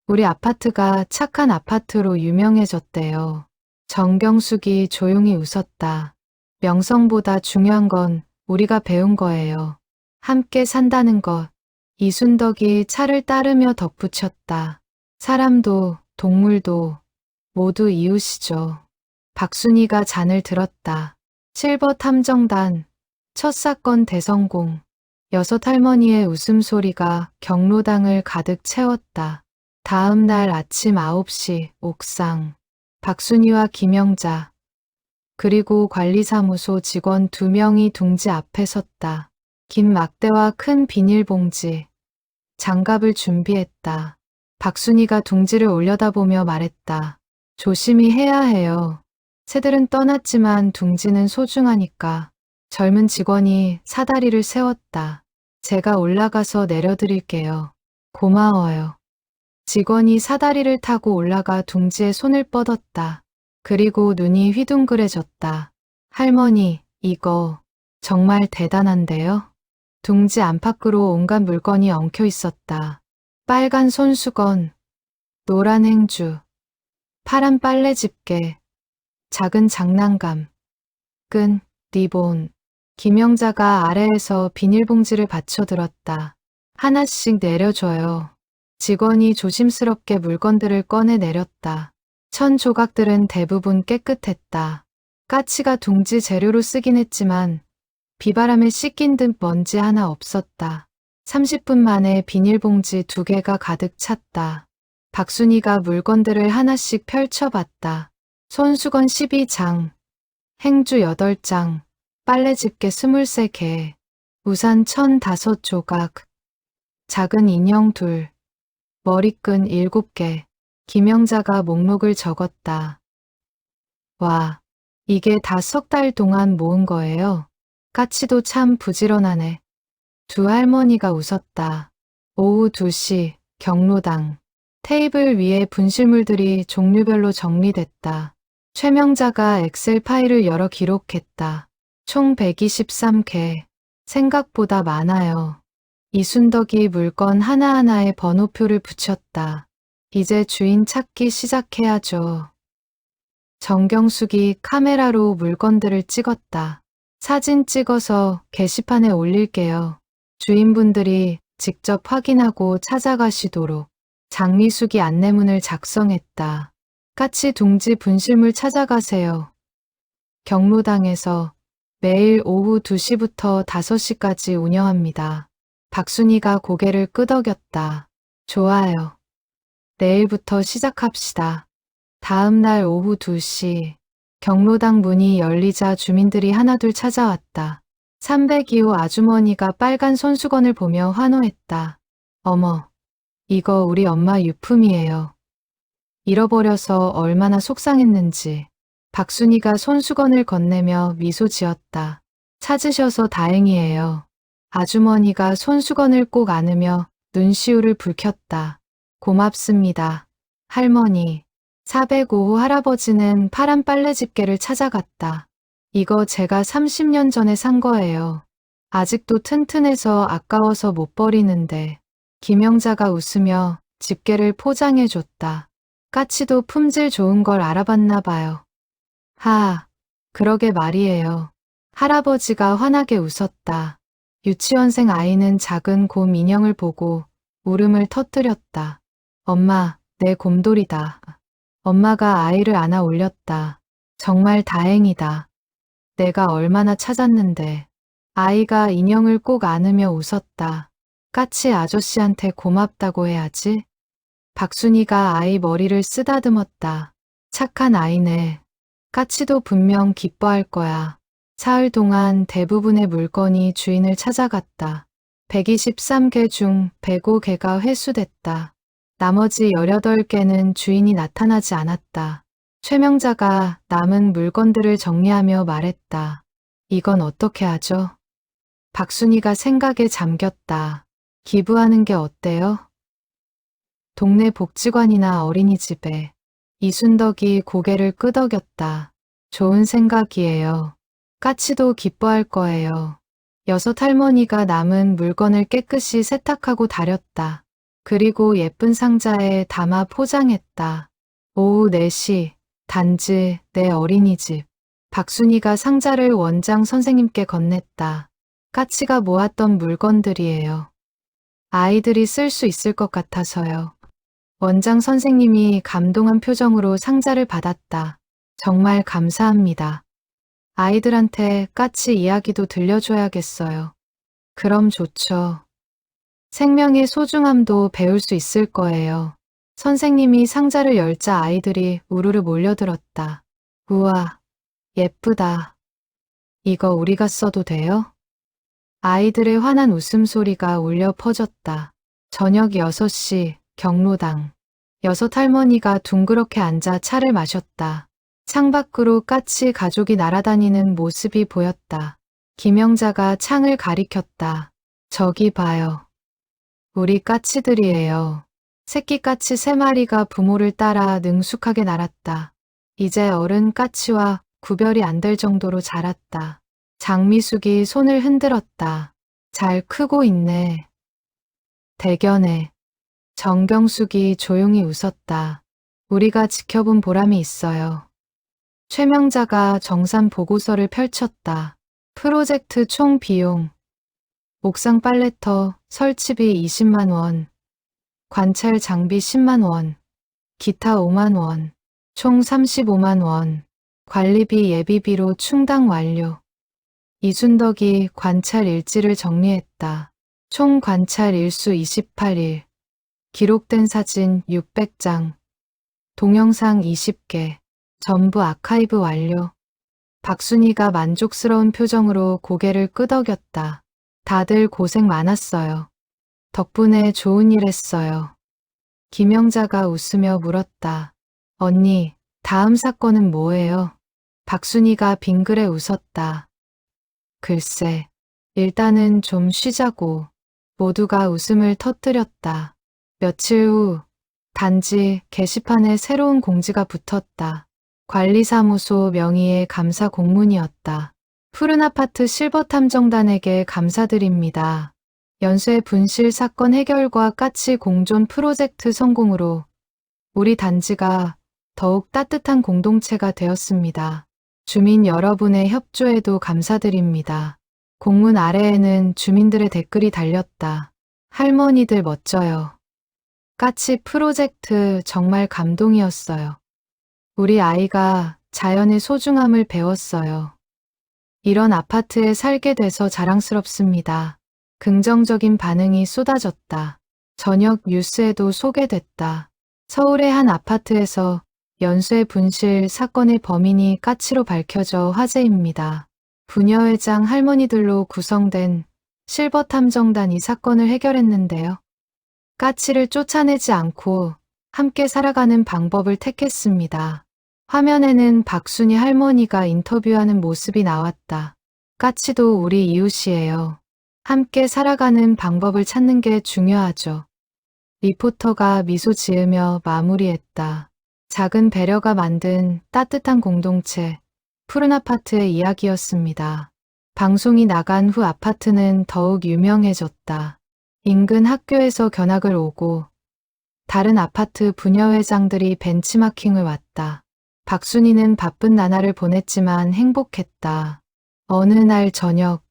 우리 아파트가 착한 아파트로 유명해졌대요. 정경숙이 조용히 웃었다. 명성보다 중요한 건 우리가 배운 거예요. 함께 산다는 것. 이순덕이 차를 따르며 덧붙였다. 사람도 동물도 모두 이웃이죠. 박순이가 잔을 들었다. 실버 탐정단 첫 사건 대성공. 6할머니의 웃음소리가 경로당을 가득 채웠다. 다음 날 아침 9시 옥상. 박순이와 김영자 그리고 관리사무소 직원 2명이 둥지 앞에 섰다. 긴 막대와 큰 비닐봉지, 장갑을 준비했다. 박순이가 둥지를 올려다보며 말했다. 조심히 해야 해요. 새들은 떠났지만 둥지는 소중하니까. 젊은 직원이 사다리를 세웠다. 제가 올라가서 내려드릴게요. 고마워요. 직원이 사다리를 타고 올라가 둥지에 손을 뻗었다. 그리고 눈이 휘둥그레졌다. 할머니, 이거 정말 대단한데요? 둥지 안팎으로 온갖 물건이 엉켜 있었다. 빨간 손수건, 노란 행주, 파란 빨래 집게, 작은 장난감, 끈, 리본. 김영자가 아래에서 비닐봉지를 받쳐들었다. 하나씩 내려줘요. 직원이 조심스럽게 물건들을 꺼내 내렸다. 천 조각들은 대부분 깨끗했다. 까치가 둥지 재료로 쓰긴 했지만 비바람에 씻긴 듯 먼지 하나 없었다. 30분 만에 비닐봉지 2개가 가득 찼다. 박순이가 물건들을 하나씩 펼쳐봤다. 손수건 12장, 행주 8장, 빨래 집게 23개, 우산 1005조각, 작은 인형 2, 머리끈 7개. 김영자가 목록을 적었다. 와, 이게 다 석 달 동안 모은 거예요. 까치도 참 부지런하네. 두 할머니가 웃었다. 오후 2시, 경로당. 테이블 위에 분실물들이 종류별로 정리됐다. 최명자가 엑셀 파일을 열어 기록했다. 총 123개. 생각보다 많아요. 이순덕이 물건 하나하나에 번호표를 붙였다. 이제 주인 찾기 시작해야죠. 정경숙이 카메라로 물건들을 찍었다. 사진 찍어서 게시판에 올릴게요. 주인분들이 직접 확인하고 찾아가시도록. 장미숙이 안내문을 작성했다. 까치 둥지 분실물 찾아가세요. 경로당에서 매일 오후 2시부터 5시까지 운영합니다. 박순이가 고개를 끄덕였다. 좋아요. 내일부터 시작합시다. 다음 날 오후 2시, 경로당 문이 열리자 주민들이 하나둘 찾아왔다. 302호 아주머니가 빨간 손수건을 보며 환호했다. 어머, 이거 우리 엄마 유품이에요. 잃어버려서 얼마나 속상했는지. 박순이가 손수건을 건네며 미소 지었다. 찾으셔서 다행이에요. 아주머니가 손수건을 꼭 안으며 눈시울을 붉혔다. 고맙습니다. 할머니. 405호 할아버지는 파란 빨래 집게를 찾아갔다. 이거 제가 30년 전에 산 거예요. 아직도 튼튼해서 아까워서 못 버리는데. 김영자가 웃으며 집게를 포장해줬다. 까치도 품질 좋은 걸 알아봤나 봐요. 그러게 말이에요. 할아버지가 환하게 웃었다. 유치원생 아이는 작은 곰 인형을 보고 울음을 터뜨렸다. 엄마, 내 곰돌이다. 엄마가 아이를 안아 올렸다. 정말 다행이다. 내가 얼마나 찾았는데. 아이가 인형을 꼭 안으며 웃었다. 까치 아저씨한테 고맙다고 해야지. 박순이가 아이 머리를 쓰다듬었다. 착한 아이네. 까치도 분명 기뻐할 거야. 사흘 동안 대부분의 물건이 주인을 찾아갔다. 123개 중 105개가 회수됐다. 나머지 18개는 주인이 나타나지 않았다. 최명자가 남은 물건들을 정리하며 말했다. 이건 어떻게 하죠? 박순이가 생각에 잠겼다. 기부하는 게 어때요? 동네 복지관이나 어린이집에. 이순덕이 고개를 끄덕였다. 좋은 생각이에요. 까치도 기뻐할 거예요. 6 할머니가 남은 물건을 깨끗이 세탁하고 다렸다. 그리고 예쁜 상자에 담아 포장했다. 오후 4시, 단지 내 어린이집. 박순이가 상자를 원장 선생님께 건넸다. 까치가 모았던 물건들이에요. 아이들이 쓸 수 있을 것 같아서요. 원장 선생님이 감동한 표정으로 상자를 받았다. 정말 감사합니다. 아이들한테 까치 이야기도 들려줘야겠어요. 그럼 좋죠. 생명의 소중함도 배울 수 있을 거예요. 선생님이 상자를 열자 아이들이 우르르 몰려들었다. 우와, 예쁘다. 이거 우리가 써도 돼요? 아이들의 환한 웃음소리가 울려 퍼졌다. 저녁 6시, 경로당. 6 할머니가 둥그렇게 앉아 차를 마셨다. 창밖으로 까치 가족이 날아다니는 모습이 보였다. 김영자가 창을 가리켰다. 저기 봐요. 우리 까치들이에요. 새끼 까치 3마리가 부모를 따라 능숙하게 날았다. 이제 어른 까치와 구별이 안 될 정도로 자랐다. 장미숙이 손을 흔들었다. 잘 크고 있네. 대견해. 정경숙이 조용히 웃었다. 우리가 지켜본 보람이 있어요. 최명자가 정산 보고서를 펼쳤다. 프로젝트 총 비용. 옥상 빨래터 설치비 20만 원, 관찰 장비 10만 원, 기타 5만 원, 총 35만 원, 관리비 예비비로 충당 완료. 이순덕이 관찰 일지를 정리했다. 총 관찰 일수 28일, 기록된 사진 600장, 동영상 20개, 전부 아카이브 완료. 박순이가 만족스러운 표정으로 고개를 끄덕였다. 다들 고생 많았어요. 덕분에 좋은 일 했어요. 김영자가 웃으며 물었다. 언니, 다음 사건은 뭐예요? 박순이가 빙그레 웃었다. 글쎄, 일단은 좀 쉬자고. 모두가 웃음을 터뜨렸다. 며칠 후, 단지 게시판에 새로운 공지가 붙었다. 관리사무소 명의의 감사 공문이었다. 푸른 아파트 실버탐정단에게 감사드립니다. 연쇄 분실 사건 해결과 까치 공존 프로젝트 성공으로 우리 단지가 더욱 따뜻한 공동체가 되었습니다. 주민 여러분의 협조에도 감사드립니다. 공문 아래에는 주민들의 댓글이 달렸다. 할머니들 멋져요. 까치 프로젝트 정말 감동이었어요. 우리 아이가 자연의 소중함을 배웠어요. 이런 아파트에 살게 돼서 자랑스럽습니다. 긍정적인 반응이 쏟아졌다. 저녁 뉴스에도 소개됐다. 서울의 한 아파트에서 연쇄 분실 사건의 범인이 까치로 밝혀져 화제입니다. 부녀회장 할머니들로 구성된 실버탐정단이 사건을 해결했는데요. 까치를 쫓아내지 않고 함께 살아가는 방법을 택했습니다. 화면에는 박순이 할머니가 인터뷰하는 모습이 나왔다. 까치도 우리 이웃이에요. 함께 살아가는 방법을 찾는 게 중요하죠. 리포터가 미소 지으며 마무리했다. 작은 배려가 만든 따뜻한 공동체, 푸른 아파트의 이야기였습니다. 방송이 나간 후 아파트는 더욱 유명해졌다. 인근 학교에서 견학을 오고 다른 아파트 부녀회장들이 벤치마킹을 왔다. 박순이는 바쁜 나날을 보냈지만 행복했다. 어느 날 저녁,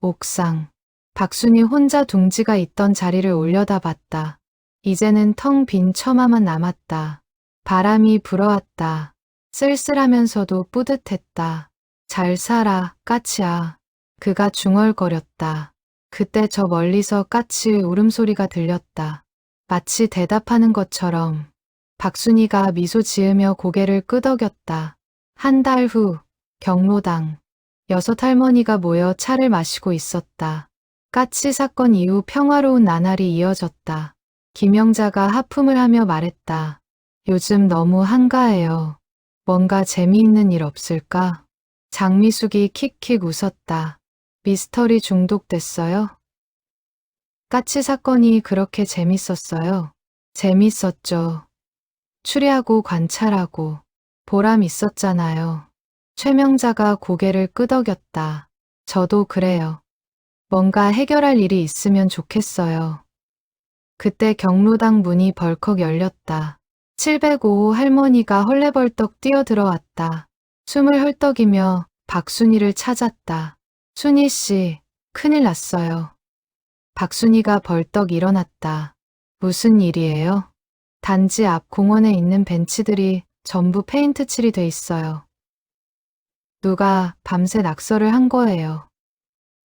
옥상. 박순이 혼자 둥지가 있던 자리를 올려다봤다. 이제는 텅 빈 처마만 남았다. 바람이 불어왔다. 쓸쓸하면서도 뿌듯했다. 잘 살아, 까치야. 그가 중얼거렸다. 그때 저 멀리서 까치 울음소리가 들렸다. 마치 대답하는 것처럼. 박순이가 미소 지으며 고개를 끄덕였다. 한 달 후, 경로당. 6 할머니가 모여 차를 마시고 있었다. 까치 사건 이후 평화로운 나날이 이어졌다. 김영자가 하품을 하며 말했다. 요즘 너무 한가해요. 뭔가 재미있는 일 없을까? 장미숙이 킥킥 웃었다. 미스터리 중독됐어요? 까치 사건이 그렇게 재밌었어요. 재밌었죠. 추리하고 관찰하고 보람 있었잖아요. 최명자가 고개를 끄덕였다. 저도 그래요. 뭔가 해결할 일이 있으면 좋겠어요. 그때 경로당 문이 벌컥 열렸다. 705호 할머니가 헐레벌떡 뛰어들어왔다. 숨을 헐떡이며 박순이를 찾았다. 순이 씨, 큰일 났어요. 박순이가 벌떡 일어났다. 무슨 일이에요? 단지 앞 공원에 있는 벤치들이 전부 페인트 칠이 돼 있어요. 누가 밤새 낙서를 한 거예요.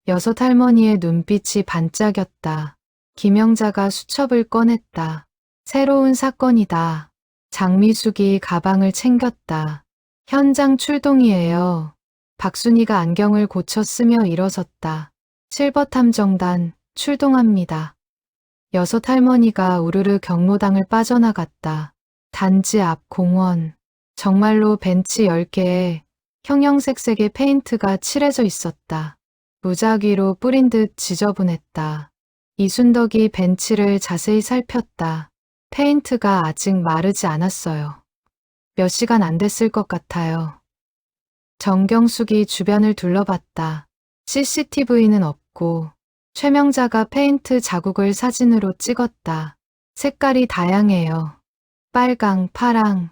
6 할머니의 눈빛이 반짝였다. 김영자가 수첩을 꺼냈다. 새로운 사건이다. 장미숙이 가방을 챙겼다. 현장 출동이에요. 박순이가 안경을 고쳐 쓰며 일어섰다. 실버탐정단 출동합니다. 6 할머니가 우르르 경로당을 빠져나갔다. 단지 앞 공원. 정말로 벤치 10개에 형형색색의 페인트가 칠해져 있었다. 무작위로 뿌린 듯 지저분했다. 이순덕이 벤치를 자세히 살폈다. 페인트가 아직 마르지 않았어요. 몇 시간 안 됐을 것 같아요. 정경숙이 주변을 둘러봤다. CCTV는 없고 최명자가 페인트 자국을 사진으로 찍었다. 색깔이 다양해요. 빨강, 파랑,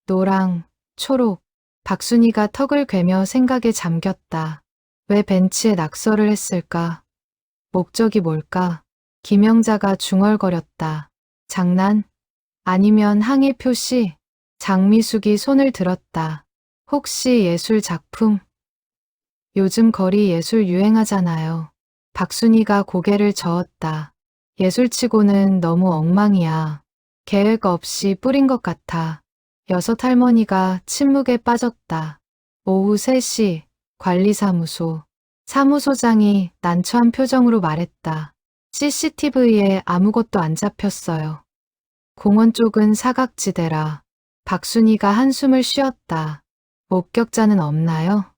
노랑, 초록. 박순이가 턱을 괴며 생각에 잠겼다. 왜 벤치에 낙서를 했을까? 목적이 뭘까? 김영자가 중얼거렸다. 장난? 아니면 항의 표시? 장미숙이 손을 들었다. 혹시 예술 작품? 요즘 거리 예술 유행하잖아요. 박순이가 고개를 저었다. 예술치고는 너무 엉망이야. 계획 없이 뿌린 것 같아. 여섯 할머니가 침묵에 빠졌다. 오후 3시 관리사무소. 사무소장이 난처한 표정으로 말했다. CCTV에 아무것도 안 잡혔어요. 공원 쪽은 사각지대라. 박순이가 한숨을 쉬었다. 목격자는 없나요?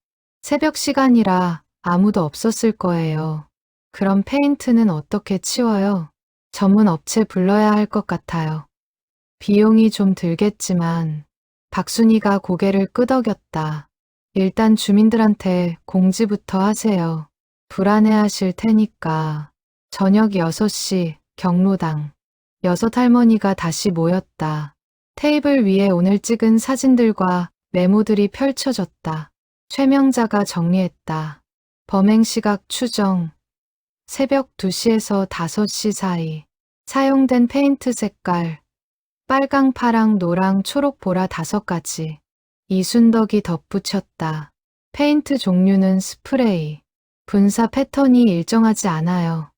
새벽 시간이라 아무도 없었을 거예요. 그럼 페인트는 어떻게 치워요? 전문 업체 불러야 할 것 같아요. 비용이 좀 들겠지만 박순이가 고개를 끄덕였다. 일단 주민들한테 공지부터 하세요. 불안해하실 테니까. 저녁 6시 경로당. 여섯 할머니가 다시 모였다. 테이블 위에 오늘 찍은 사진들과 메모들이 펼쳐졌다. 최명자가 정리했다. 범행 시각 추정. 새벽 2시에서 5시 사이. 사용된 페인트 색깔. 빨강, 파랑, 노랑, 초록, 보라 5가지. 이순덕이 덧붙였다. 페인트 종류는 스프레이. 분사 패턴이 일정하지 않아요.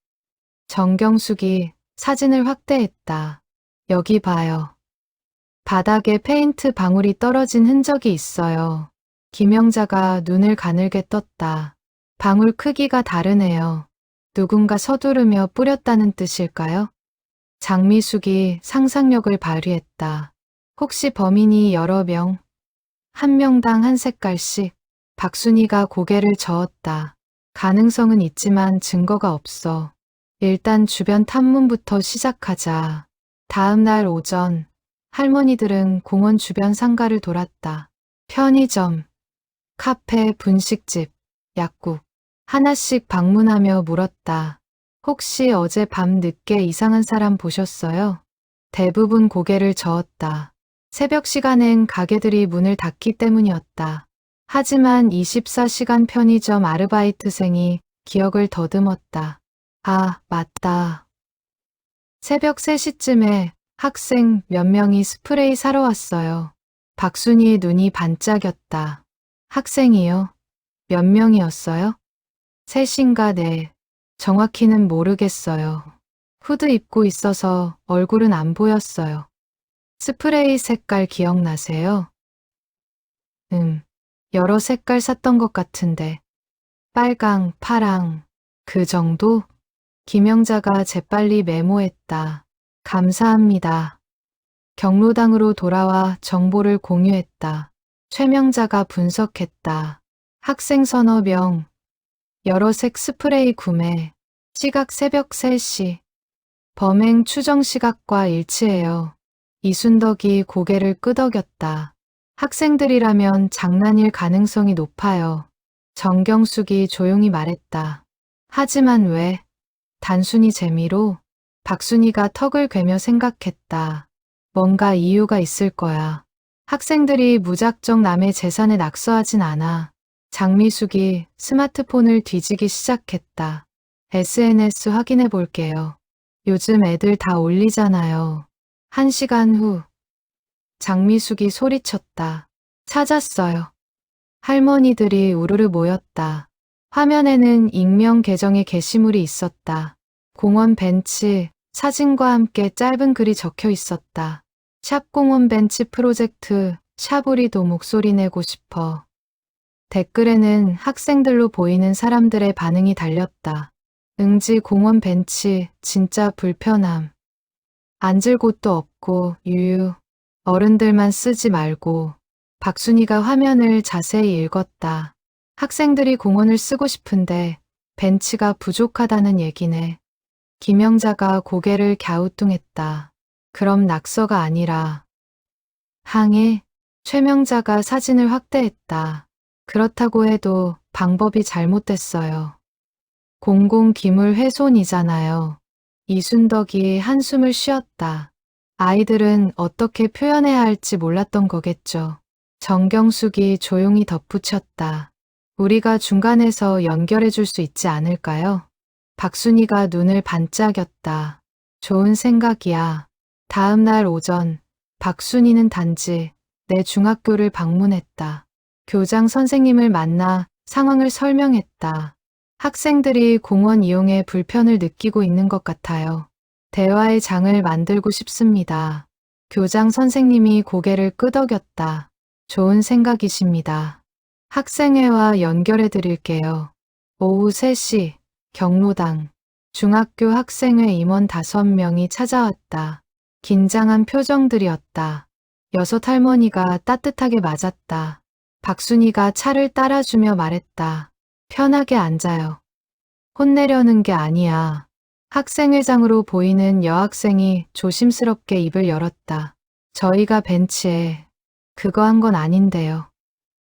정경숙이 사진을 확대했다. 여기 봐요. 바닥에 페인트 방울이 떨어진 흔적이 있어요. 김영자가 눈을 가늘게 떴다. 방울 크기가 다르네요. 누군가 서두르며 뿌렸다는 뜻일까요? 장미숙이 상상력을 발휘했다. 혹시 범인이 여러 명? 한 명당 한 색깔씩? 박순이가 고개를 저었다. 가능성은 있지만 증거가 없어. 일단 주변 탐문부터 시작하자. 다음 날 오전, 할머니들은 공원 주변 상가를 돌았다. 편의점, 카페, 분식집, 약국. 하나씩 방문하며 물었다. 혹시 어제 밤 늦게 이상한 사람 보셨어요? 대부분 고개를 저었다. 새벽 시간엔 가게들이 문을 닫기 때문이었다. 하지만 24시간 편의점 아르바이트생이 기억을 더듬었다. 아, 맞다. 새벽 3시쯤에 학생 몇 명이 스프레이 사러 왔어요. 박순이의 눈이 반짝였다. 학생이요? 몇 명이었어요? 셋인가 네. 정확히는 모르겠어요. 후드 입고 있어서 얼굴은 안 보였어요. 스프레이 색깔 기억나세요? 여러 색깔 샀던 것 같은데. 빨강, 파랑, 그 정도? 김영자가 재빨리 메모했다. 감사합니다. 경로당으로 돌아와 정보를 공유했다. 최명자가 분석했다. 학생 서너 명, 여러 색 스프레이 구매, 시각 새벽 3시. 범행 추정 시각과 일치해요. 이순덕이 고개를 끄덕였다. 학생들이라면 장난일 가능성이 높아요. 정경숙이 조용히 말했다. 하지만 왜? 단순히 재미로? 박순이가 턱을 괴며 생각했다. 뭔가 이유가 있을 거야. 학생들이 무작정 남의 재산에 낙서하진 않아. 장미숙이 스마트폰을 뒤지기 시작했다. SNS 확인해 볼게요. 요즘 애들 다 올리잖아요. 1시간 후. 장미숙이 소리쳤다. 찾았어요. 할머니들이 우르르 모였다. 화면에는 익명 계정의 게시물이 있었다. 공원 벤치, 사진과 함께 짧은 글이 적혀 있었다. 샵 공원 벤치 프로젝트, 샵 우리도 목소리 내고 싶어. 댓글에는 학생들로 보이는 사람들의 반응이 달렸다. 응지 공원 벤치, 진짜 불편함. 앉을 곳도 없고, 유유. 어른들만 쓰지 말고. 박순이가 화면을 자세히 읽었다. 학생들이 공원을 쓰고 싶은데 벤치가 부족하다는 얘기네. 김영자가 고개를 갸우뚱했다. 그럼 낙서가 아니라 항해? 최명자가 사진을 확대했다. 그렇다고 해도 방법이 잘못됐어요. 공공기물 훼손이잖아요. 이순덕이 한숨을 쉬었다. 아이들은 어떻게 표현해야 할지 몰랐던 거겠죠. 정경숙이 조용히 덧붙였다. 우리가 중간에서 연결해 줄 수 있지 않을까요? 박순이가 눈을 반짝였다. 좋은 생각이야. 다음 날 오전, 박순이는 단지 내 중학교를 방문했다. 교장 선생님을 만나 상황을 설명했다. 학생들이 공원 이용에 불편을 느끼고 있는 것 같아요. 대화의 장을 만들고 싶습니다. 교장 선생님이 고개를 끄덕였다. 좋은 생각이십니다. 학생회와 연결해 드릴게요. 오후 3시 경로당 중학교 학생회 임원 5명이 찾아왔다. 긴장한 표정들이었다. 6 할머니가 따뜻하게 맞았다. 박순이가 차를 따라주며 말했다. 편하게 앉아요. 혼내려는 게 아니야. 학생회장으로 보이는 여학생이 조심스럽게 입을 열었다. 저희가 벤치에 그거 한 건 아닌데요.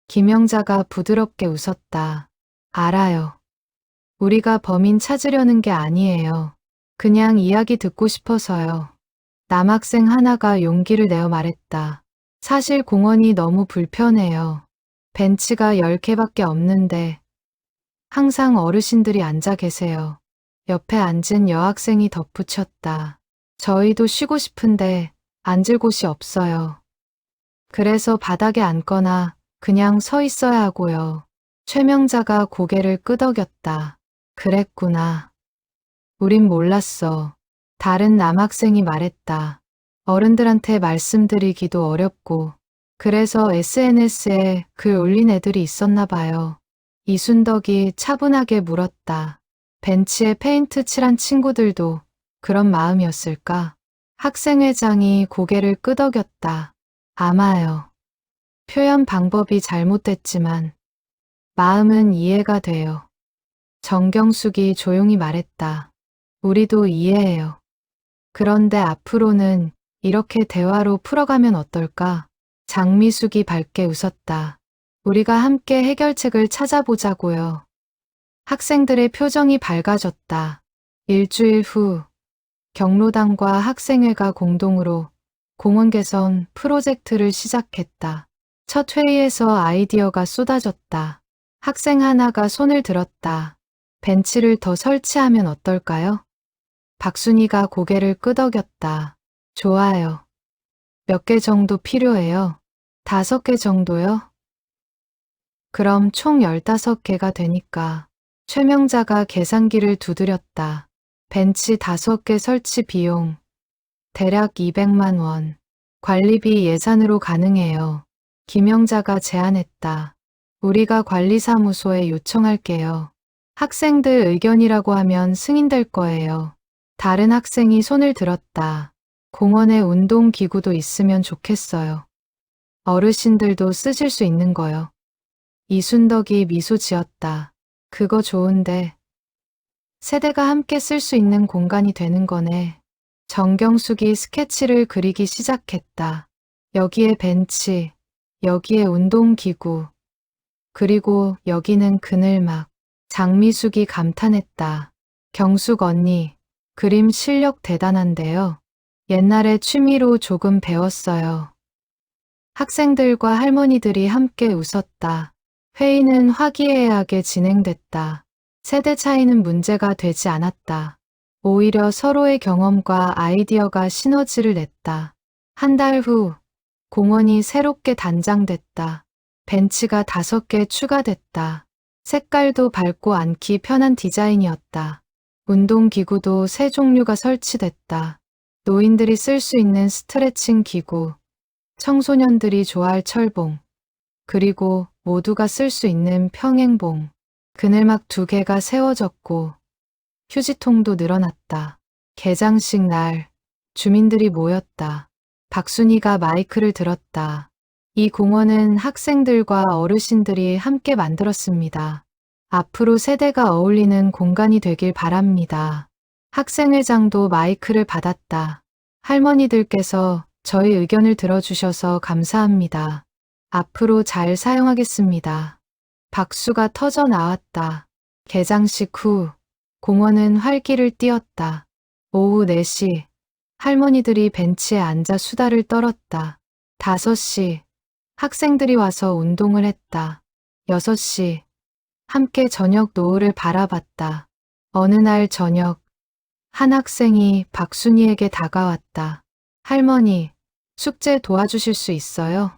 김영자가 부드럽게 웃었다. 알아요. 우리가 범인 찾으려는 게 아니에요. 그냥 이야기 듣고 싶어서요. 남학생 하나가 용기를 내어 말했다. 사실 공원이 너무 불편해요. 벤치가 10개밖에 없는데 항상 어르신들이 앉아 계세요. 옆에 앉은 여학생이 덧붙였다. 저희도 쉬고 싶은데 앉을 곳이 없어요. 그래서 바닥에 앉거나 그냥 서 있어야 하고요. 최명자가 고개를 끄덕였다. 그랬구나. 우린 몰랐어. 다른 남학생이 말했다. 어른들한테 말씀드리기도 어렵고 그래서 SNS에 글 올린 애들이 있었나 봐요. 이순덕이 차분하게 물었다. 벤치에 페인트 칠한 친구들도 그런 마음이었을까? 학생회장이 고개를 끄덕였다. 아마요. 표현 방법이 잘못됐지만 마음은 이해가 돼요. 정경숙이 조용히 말했다. 우리도 이해해요. 그런데 앞으로는 이렇게 대화로 풀어가면 어떨까? 장미숙이 밝게 웃었다. 우리가 함께 해결책을 찾아보자고요. 학생들의 표정이 밝아졌다. 일주일 후 경로당과 학생회가 공동으로 공원 개선 프로젝트를 시작했다. 첫 회의에서 아이디어가 쏟아졌다. 학생 하나가 손을 들었다. 벤치를 더 설치하면 어떨까요? 박순이가 고개를 끄덕였다. 좋아요. 몇 개 정도 필요해요? 5개 정도요? 그럼 총 15개가 되니까. 최명자가 계산기를 두드렸다. 벤치 5개 설치 비용 대략 200만 원. 관리비 예산으로 가능해요. 김영자가 제안했다. 우리가 관리사무소에 요청할게요. 학생들 의견이라고 하면 승인될 거예요. 다른 학생이 손을 들었다. 공원에 운동기구도 있으면 좋겠어요. 어르신들도 쓰실 수 있는 거요. 이순덕이 미소 지었다. 그거 좋은데. 세대가 함께 쓸 수 있는 공간이 되는 거네. 정경숙이 스케치를 그리기 시작했다. 여기에 벤치, 여기에 운동기구, 그리고 여기는 그늘막. 장미숙이 감탄했다. 경숙 언니, 그림 실력 대단한데요. 옛날에 취미로 조금 배웠어요. 학생들과 할머니들이 함께 웃었다. 회의는 화기애애하게 진행됐다. 세대 차이는 문제가 되지 않았다. 오히려 서로의 경험과 아이디어가 시너지를 냈다. 한 달 후, 공원이 새롭게 단장됐다. 벤치가 5개 추가됐다. 색깔도 밝고 앉기 편한 디자인이었다. 운동기구도 3종류가 설치됐다. 노인들이 쓸 수 있는 스트레칭 기구, 청소년들이 좋아할 철봉, 그리고 모두가 쓸 수 있는 평행봉. 그늘막 2개가 세워졌고 휴지통도 늘어났다. 개장식 날 주민들이 모였다. 박순이가 마이크를 들었다. 이 공원은 학생들과 어르신들이 함께 만들었습니다. 앞으로 세대가 어울리는 공간이 되길 바랍니다. 학생회장도 마이크를 받았다. 할머니들께서 저희 의견을 들어주셔서 감사합니다. 앞으로 잘 사용하겠습니다. 박수가 터져 나왔다. 개장식 후 공원은 활기를 띠었다. 오후 4시 할머니들이 벤치에 앉아 수다를 떨었다. 5시 학생들이 와서 운동을 했다. 6시 함께 저녁 노을을 바라봤다. 어느 날 저녁 한 학생이 박순이에게 다가왔다. 할머니, 숙제 도와주실 수 있어요?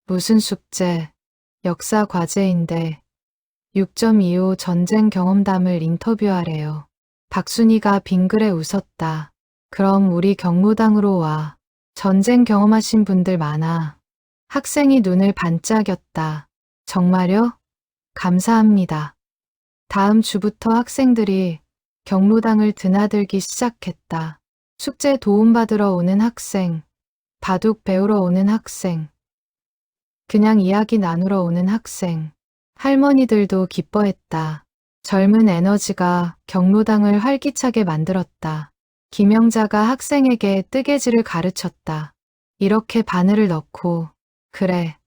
무슨 숙제? 역사 과제인데 6.25 전쟁 경험담을 인터뷰하래요. 박순이가 빙그레 웃었다. 그럼 우리 경로당으로 와. 전쟁 경험하신 분들 많아. 학생이 눈을 반짝였다. 정말요? 감사합니다. 다음 주부터 학생들이 경로당을 드나들기 시작했다. 숙제 도움받으러 오는 학생, 바둑 배우러 오는 학생, 그냥 이야기 나누러 오는 학생, 할머니들도 기뻐했다. 젊은 에너지가 경로당을 활기차게 만들었다. 김영자가 학생에게 뜨개질을 가르쳤다. 이렇게 바늘을 넣고, 그래,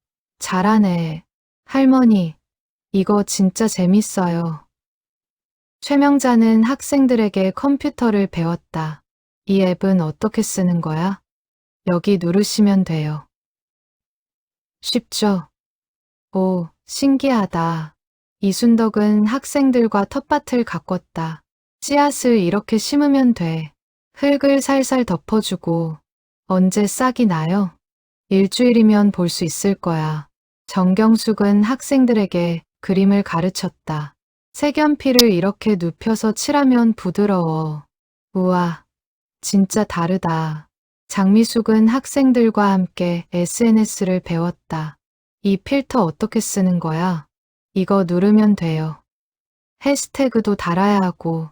잘하네. 할머니, 이거 진짜 재밌어요. 최명자는 학생들에게 컴퓨터를 배웠다. 이 앱은 어떻게 쓰는 거야? 여기 누르시면 돼요. 쉽죠? 오, 신기하다. 이순덕은 학생들과 텃밭을 가꿨다. 씨앗을 이렇게 심으면 돼. 흙을 살살 덮어주고 언제 싹이 나요? 일주일이면 볼 수 있을 거야. 정경숙은 학생들에게 그림을 가르쳤다. 색연필을 이렇게 눕혀서 칠하면 부드러워. 우와, 진짜 다르다. 장미숙은 학생들과 함께 SNS를 배웠다. 이 필터 어떻게 쓰는 거야? 이거 누르면 돼요. 해시태그도 달아야 하고.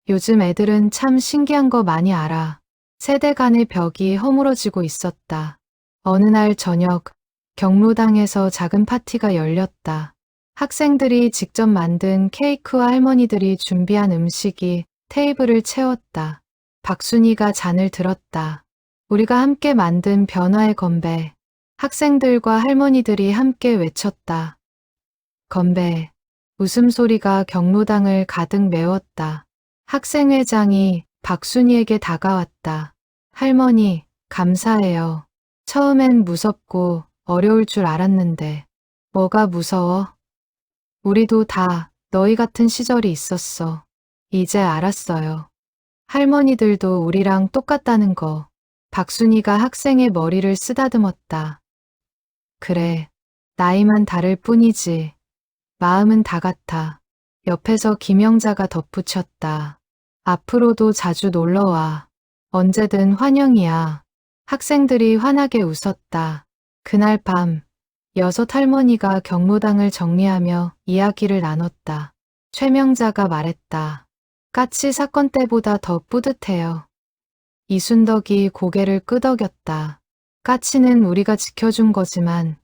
요즘 애들은 참 신기한 거 많이 알아. 세대 간의 벽이 허물어지고 있었다. 어느 날 저녁, 경로당에서 작은 파티가 열렸다. 학생들이 직접 만든 케이크와 할머니들이 준비한 음식이 테이블을 채웠다. 박순이가 잔을 들었다. 우리가 함께 만든 변화의 건배. 학생들과 할머니들이 함께 외쳤다. 건배. 웃음소리가 경로당을 가득 메웠다. 학생회장이 박순이에게 다가왔다. 할머니, 감사해요. 처음엔 무섭고 어려울 줄 알았는데. 뭐가 무서워? 우리도 다 너희 같은 시절이 있었어. 이제 알았어요. 할머니들도 우리랑 똑같다는 거. 박순이가 학생의 머리를 쓰다듬었다. 그래, 나이만 다를 뿐이지. 마음은 다 같아. 옆에서 김영자가 덧붙였다. 앞으로도 자주 놀러와. 언제든 환영이야. 학생들이 환하게 웃었다. 그날 밤, 6 할머니가 경로당을 정리하며 이야기를 나눴다. 최명자가 말했다. 까치 사건 때보다 더 뿌듯해요. 이순덕이 고개를 끄덕였다. 까치는 우리가 지켜준 거지만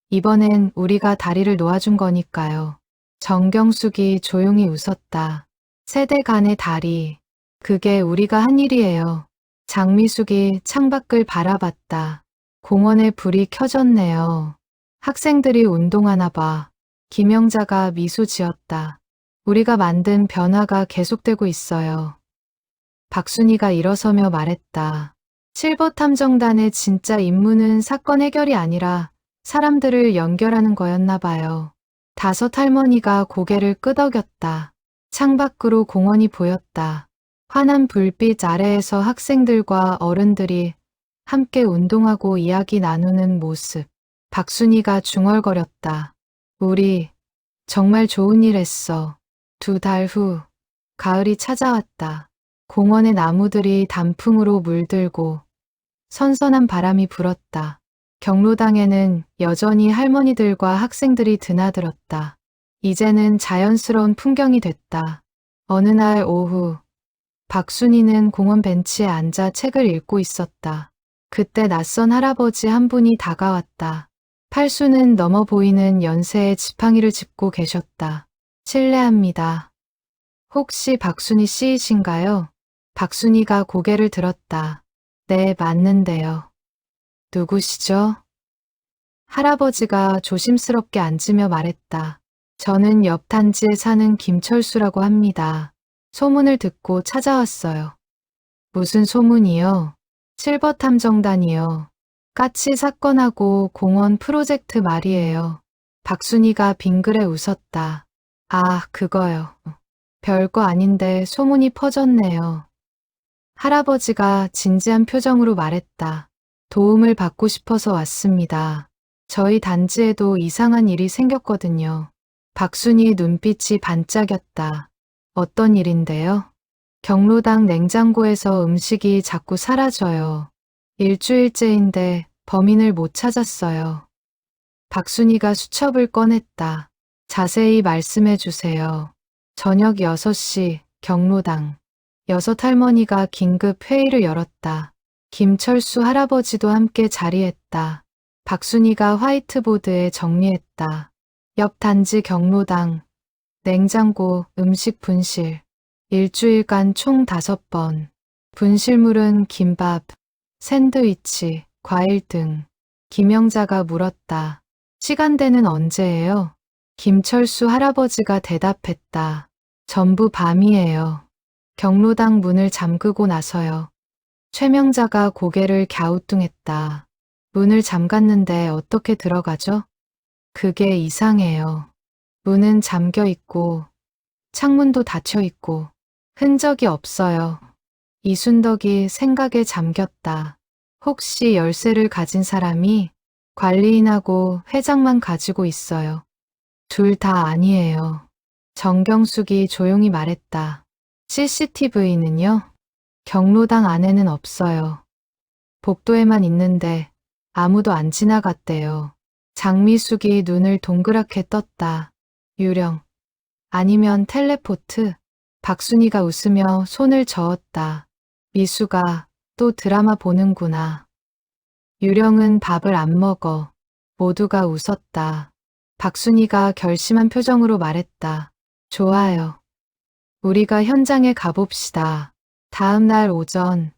이번엔 우리가 다리를 놓아준 거니까요. 정경숙이 조용히 웃었다. 세대 간의 다리. 그게 우리가 한 일이에요. 장미숙이 창밖을 바라봤다. 공원에 불이 켜졌네요. 학생들이 운동하나 봐. 김영자가 미소 지었다. 우리가 만든 변화가 계속되고 있어요. 박순이가 일어서며 말했다. 실버탐정단의 진짜 임무는 사건 해결이 아니라 사람들을 연결하는 거였나 봐요. 5 할머니가 고개를 끄덕였다. 창밖으로 공원이 보였다. 환한 불빛 아래에서 학생들과 어른들이 함께 운동하고 이야기 나누는 모습. 박순이가 중얼거렸다. 우리 정말 좋은 일 했어. 2달 후 가을이 찾아왔다. 공원의 나무들이 단풍으로 물들고 선선한 바람이 불었다. 경로당에는 여전히 할머니들과 학생들이 드나들었다. 이제는 자연스러운 풍경이 됐다. 어느 날 오후, 박순이는 공원 벤치에 앉아 책을 읽고 있었다. 그때 낯선 할아버지 한 분이 다가왔다. 팔수는 넘어 보이는 연세의 지팡이를 짚고 계셨다. 실례합니다. 혹시 박순이 씨이신가요? 박순이가 고개를 들었다. 네, 맞는데요. 누구시죠? 할아버지가 조심스럽게 앉으며 말했다. 저는 옆 단지에 사는 김철수라고 합니다. 소문을 듣고 찾아왔어요. 무슨 소문이요? 실버탐정단이요. 까치 사건하고 공원 프로젝트 말이에요. 박순이가 빙그레 웃었다. 아, 그거요. 별거 아닌데 소문이 퍼졌네요. 할아버지가 진지한 표정으로 말했다. 도움을 받고 싶어서 왔습니다. 저희 단지에도 이상한 일이 생겼거든요. 박순이의 눈빛이 반짝였다. 어떤 일인데요? 경로당 냉장고에서 음식이 자꾸 사라져요. 일주일째인데 범인을 못 찾았어요. 박순이가 수첩을 꺼냈다. 자세히 말씀해 주세요. 저녁 6시 경로당. 여섯 할머니가 긴급 회의를 열었다. 김철수 할아버지도 함께 자리했다. 박순이가 화이트보드에 정리했다. 옆 단지 경로당, 냉장고, 음식 분실. 일주일간 총 5번. 분실물은 김밥, 샌드위치, 과일 등. 김영자가 물었다. 시간대는 언제예요? 김철수 할아버지가 대답했다. 전부 밤이에요. 경로당 문을 잠그고 나서요. 최명자가 고개를 갸우뚱했다. 문을 잠갔는데 어떻게 들어가죠? 그게 이상해요. 문은 잠겨 있고 창문도 닫혀 있고 흔적이 없어요. 이순덕이 생각에 잠겼다. 혹시 열쇠를 가진 사람이 관리인하고 회장만 가지고 있어요. 둘 다 아니에요. 정경숙이 조용히 말했다. CCTV는요? 경로당 안에는 없어요. 복도에만 있는데 아무도 안 지나갔대요. 장미숙이 눈을 동그랗게 떴다. 유령. 아니면 텔레포트? 박순이가 웃으며 손을 저었다. 미수가 또 드라마 보는구나. 유령은 밥을 안 먹어. 모두가 웃었다. 박순이가 결심한 표정으로 말했다. 좋아요. 우리가 현장에 가봅시다. 다음 날 오전,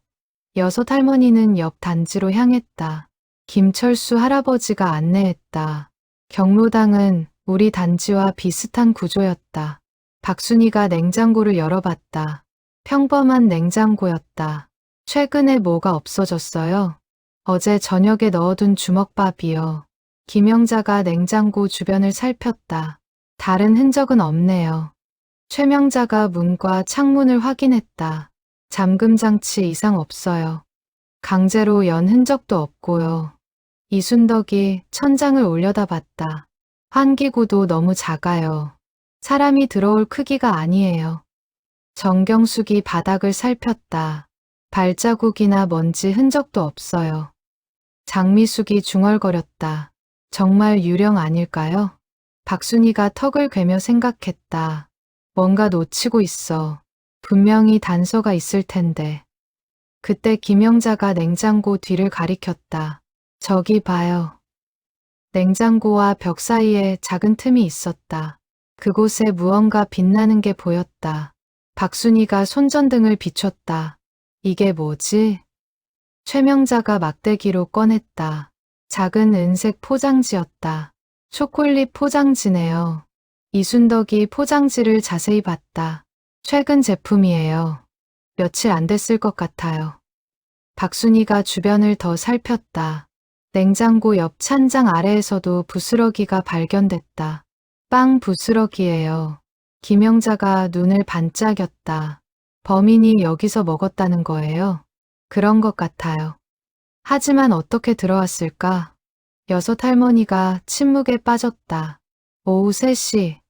여섯 할머니는 옆 단지로 향했다. 김철수 할아버지가 안내했다. 경로당은 우리 단지와 비슷한 구조였다. 박순이가 냉장고를 열어봤다. 평범한 냉장고였다. 최근에 뭐가 없어졌어요? 어제 저녁에 넣어둔 주먹밥이요. 김영자가 냉장고 주변을 살폈다. 다른 흔적은 없네요. 최명자가 문과 창문을 확인했다. 잠금 장치 이상 없어요. 강제로 연 흔적도 없고요. 이순덕이 천장을 올려다봤다. 환기구도 너무 작아요. 사람이 들어올 크기가 아니에요. 정경숙이 바닥을 살폈다. 발자국이나 먼지 흔적도 없어요. 장미숙이 중얼거렸다. 정말 유령 아닐까요? 박순이가 턱을 괴며 생각했다. 뭔가 놓치고 있어. 분명히 단서가 있을 텐데. 그때 김영자가 냉장고 뒤를 가리켰다. 저기 봐요. 냉장고와 벽 사이에 작은 틈이 있었다. 그곳에 무언가 빛나는 게 보였다. 박순이가 손전등을 비췄다. 이게 뭐지? 최명자가 막대기로 꺼냈다. 작은 은색 포장지였다. 초콜릿 포장지네요. 이순덕이 포장지를 자세히 봤다. 최근 제품이에요. 며칠 안 됐을 것 같아요. 박순이가 주변을 더 살폈다. 냉장고 옆 찬장 아래에서도 부스러기가 발견됐다. 빵 부스러기예요. 김영자가 눈을 반짝였다. 범인이 여기서 먹었다는 거예요? 그런 것 같아요. 하지만 어떻게 들어왔을까? 여섯 할머니가 침묵에 빠졌다. 오후 3시,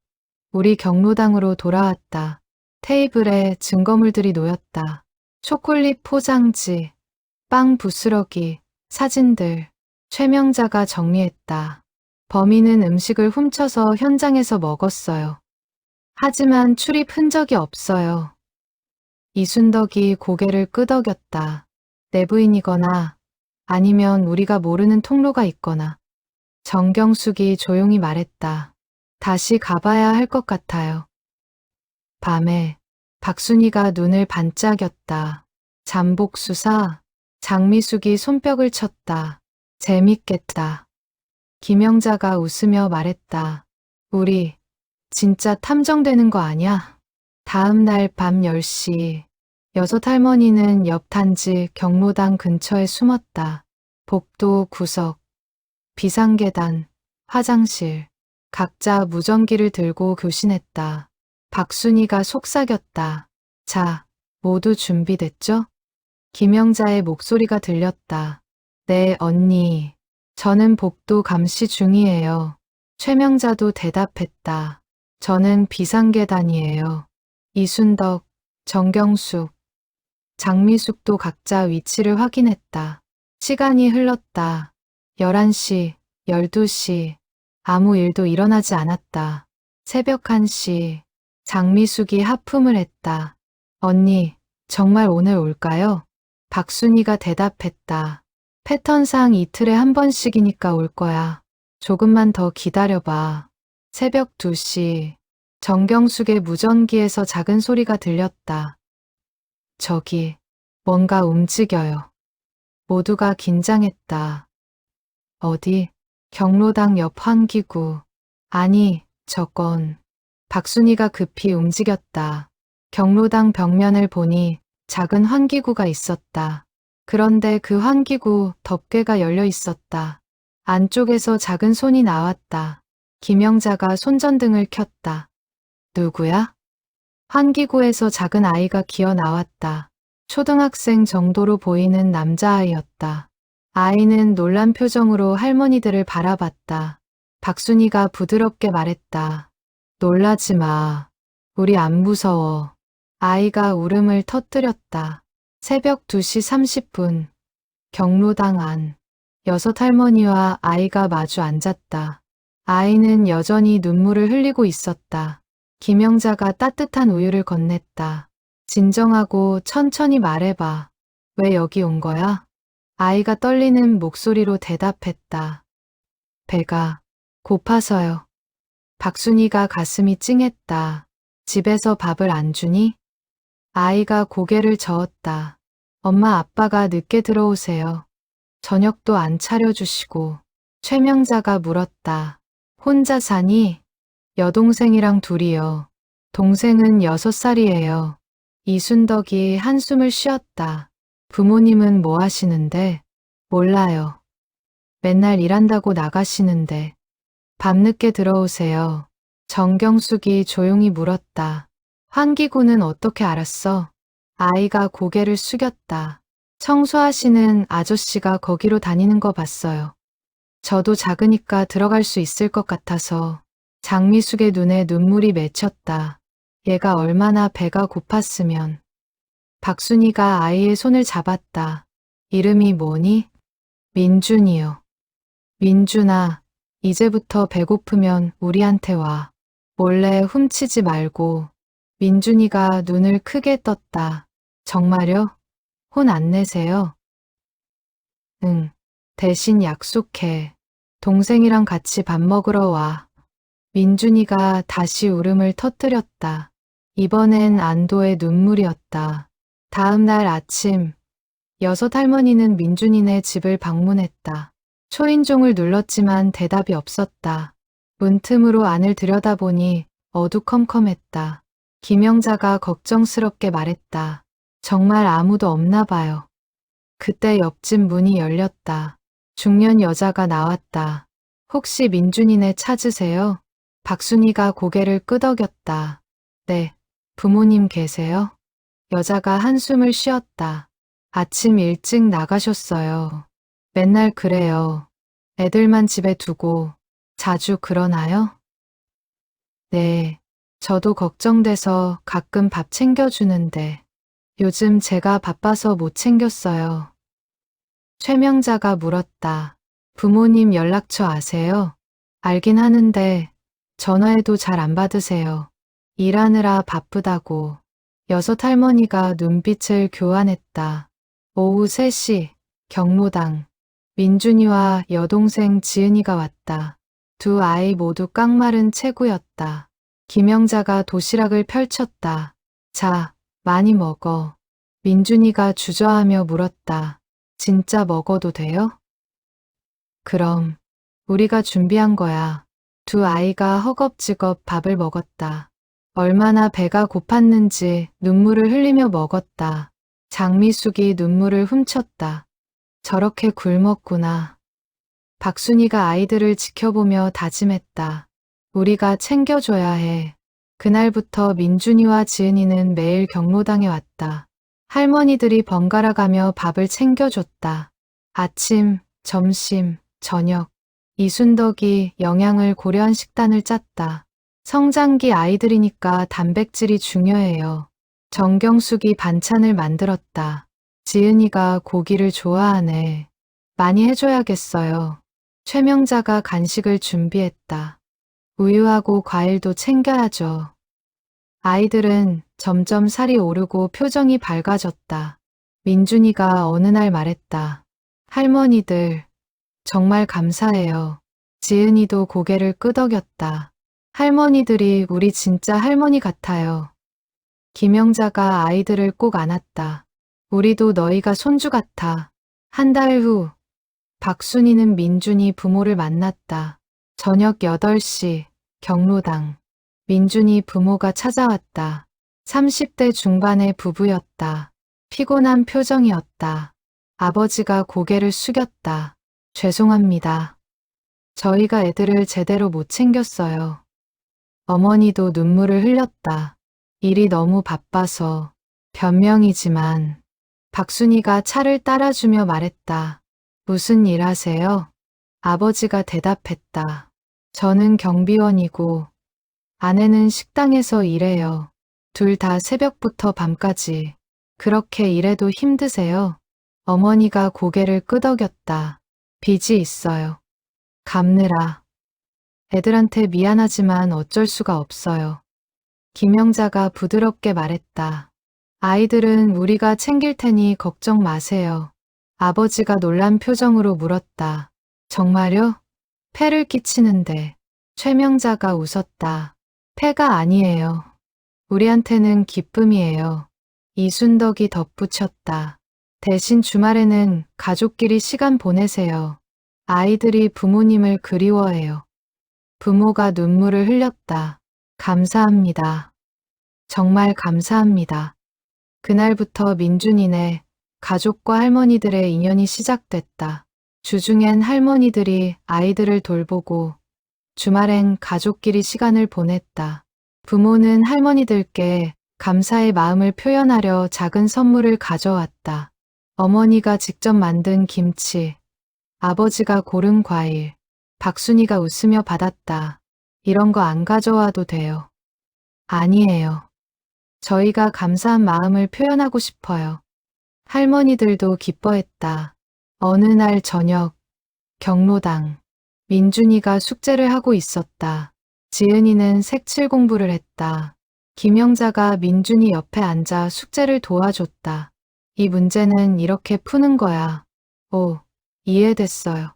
우리 경로당으로 돌아왔다. 테이블에 증거물들이 놓였다. 초콜릿 포장지, 빵 부스러기, 사진들. 최명자가 정리했다. 범인은 음식을 훔쳐서 현장에서 먹었어요. 하지만 출입 흔적이 없어요. 이순덕이 고개를 끄덕였다. 내부인이거나 아니면 우리가 모르는 통로가 있거나. 정경숙이 조용히 말했다. 다시 가봐야 할 것 같아요. 밤에 박순이가 눈을 반짝였다. 잠복 수사. 장미숙이 손뼉을 쳤다. 재밌겠다. 김영자가 웃으며 말했다. 우리 진짜 탐정되는 거 아냐? 다음 날 밤 10시, 여섯 할머니는 옆 단지 경로당 근처에 숨었다. 복도 구석, 비상계단, 화장실, 각자 무전기를 들고 교신했다. 박순이가 속삭였다. 자, 모두 준비됐죠? 김영자의 목소리가 들렸다. 네, 언니. 저는 복도 감시 중이에요. 최명자도 대답했다. 저는 비상계단이에요. 이순덕, 정경숙, 장미숙도 각자 위치를 확인했다. 시간이 흘렀다. 11시, 12시. 아무 일도 일어나지 않았다. 새벽 1시. 장미숙이 하품을 했다. 언니, 정말 오늘 올까요? 박순이가 대답했다. 패턴상 이틀에 한 번씩이니까 올 거야. 조금만 더 기다려봐. 새벽 2시. 정경숙의 무전기에서 작은 소리가 들렸다. 저기, 뭔가 움직여요. 모두가 긴장했다. 어디? 경로당 옆 환기구. 아니, 저건. 박순이가 급히 움직였다. 경로당 벽면을 보니 작은 환기구가 있었다. 그런데 그 환기구 덮개가 열려 있었다. 안쪽에서 작은 손이 나왔다. 김영자가 손전등을 켰다. 누구야? 환기구에서 작은 아이가 기어 나왔다. 초등학생 정도로 보이는 남자아이였다. 아이는 놀란 표정으로 할머니들을 바라봤다. 박순이가 부드럽게 말했다. 놀라지 마. 우리 안 무서워. 아이가 울음을 터뜨렸다. 새벽 2시 30분. 경로당 안. 6할머니와 아이가 마주 앉았다. 아이는 여전히 눈물을 흘리고 있었다. 김영자가 따뜻한 우유를 건넸다. 진정하고 천천히 말해봐. 왜 여기 온 거야? 아이가 떨리는 목소리로 대답했다. 배가 고파서요. 박순이가 가슴이 찡했다. 집에서 밥을 안 주니? 아이가 고개를 저었다. 엄마 아빠가 늦게 들어오세요. 저녁도 안 차려주시고. 최명자가 물었다. 혼자 사니? 여동생이랑 둘이요. 동생은 6살이에요. 이순덕이 한숨을 쉬었다. 부모님은 뭐 하시는데? 몰라요. 맨날 일한다고 나가시는데. 밤늦게 들어오세요. 정경숙이 조용히 물었다. 환기구는 어떻게 알았어? 아이가 고개를 숙였다. 청소하시는 아저씨가 거기로 다니는 거 봤어요. 저도 작으니까 들어갈 수 있을 것 같아서. 장미숙의 눈에 눈물이 맺혔다. 얘가 얼마나 배가 고팠으면. 박순이가 아이의 손을 잡았다. 이름이 뭐니? 민준이요. 민준아, 이제부터 배고프면 우리한테 와. 몰래 훔치지 말고. 민준이가 눈을 크게 떴다. 정말요? 혼 안 내세요? 응. 대신 약속해. 동생이랑 같이 밥 먹으러 와. 민준이가 다시 울음을 터뜨렸다. 이번엔 안도의 눈물이었다. 다음 날 아침, 6할머니는 민준이네 집을 방문했다. 초인종을 눌렀지만 대답이 없었다. 문틈으로 안을 들여다보니 어두컴컴했다. 김영자가 걱정스럽게 말했다. 정말 아무도 없나 봐요. 그때 옆집 문이 열렸다. 중년 여자가 나왔다. 혹시 민준이네 찾으세요? 박순이가 고개를 끄덕였다. 네, 부모님 계세요? 여자가 한숨을 쉬었다. 아침 일찍 나가셨어요. 맨날 그래요. 애들만 집에 두고 자주 그러나요? 네, 저도 걱정돼서 가끔 밥 챙겨주는데 요즘 제가 바빠서 못 챙겼어요. 최명자가 물었다. 부모님 연락처 아세요? 알긴 하는데 전화해도 잘 안 받으세요. 일하느라 바쁘다고. 6할머니가 눈빛을 교환했다. 오후 3시, 경로당. 민준이와 여동생 지은이가 왔다. 두 아이 모두 깡마른 체구였다. 김영자가 도시락을 펼쳤다. 자, 많이 먹어. 민준이가 주저하며 물었다. 진짜 먹어도 돼요? 그럼, 우리가 준비한 거야. 두 아이가 허겁지겁 밥을 먹었다. 얼마나 배가 고팠는지 눈물을 흘리며 먹었다. 장미숙이 눈물을 훔쳤다. 저렇게 굶었구나. 박순이가 아이들을 지켜보며 다짐했다. 우리가 챙겨줘야 해. 그날부터 민준이와 지은이는 매일 경로당에 왔다. 할머니들이 번갈아 가며 밥을 챙겨줬다. 아침, 점심, 저녁. 이순덕이 영양을 고려한 식단을 짰다. 성장기 아이들이니까 단백질이 중요해요. 정경숙이 반찬을 만들었다. 지은이가 고기를 좋아하네. 많이 해줘야겠어요. 최명자가 간식을 준비했다. 우유하고 과일도 챙겨야죠. 아이들은 점점 살이 오르고 표정이 밝아졌다. 민준이가 어느 날 말했다. 할머니들, 정말 감사해요. 지은이도 고개를 끄덕였다. 할머니들이 우리 진짜 할머니 같아요. 김영자가 아이들을 꼭 안았다. 우리도 너희가 손주 같아. 한 달 후, 박순이는 민준이 부모를 만났다. 저녁 8시, 경로당. 민준이 부모가 찾아왔다. 30대 중반의 부부였다. 피곤한 표정이었다. 아버지가 고개를 숙였다. 죄송합니다. 저희가 애들을 제대로 못 챙겼어요. 어머니도 눈물을 흘렸다. 일이 너무 바빠서. 변명이지만 박순이가 차를 따라주며 말했다. 무슨 일 하세요? 아버지가 대답했다. 저는 경비원이고 아내는 식당에서 일해요. 둘 다 새벽부터 밤까지. 그렇게 일해도 힘드세요? 어머니가 고개를 끄덕였다. 빚이 있어요. 갚느라. 애들한테 미안하지만 어쩔 수가 없어요. 김영자가 부드럽게 말했다. 아이들은 우리가 챙길 테니 걱정 마세요. 아버지가 놀란 표정으로 물었다. 정말요? 폐를 끼치는데. 최명자가 웃었다. 폐가 아니에요. 우리한테는 기쁨이에요. 이순덕이 덧붙였다. 대신 주말에는 가족끼리 시간 보내세요. 아이들이 부모님을 그리워해요. 부모가 눈물을 흘렸다. 감사합니다. 정말 감사합니다. 그날부터 민준이네 가족과 할머니들의 인연이 시작됐다. 주중엔 할머니들이 아이들을 돌보고 주말엔 가족끼리 시간을 보냈다. 부모는 할머니들께 감사의 마음을 표현하려 작은 선물을 가져왔다. 어머니가 직접 만든 김치, 아버지가 고른 과일, 박순이가 웃으며 받았다. 이런 거 안 가져와도 돼요. 아니에요. 저희가 감사한 마음을 표현하고 싶어요. 할머니들도 기뻐했다. 어느 날 저녁, 경로당. 민준이가 숙제를 하고 있었다. 지은이는 색칠 공부를 했다. 김영자가 민준이 옆에 앉아 숙제를 도와줬다. 이 문제는 이렇게 푸는 거야. 오, 이해됐어요.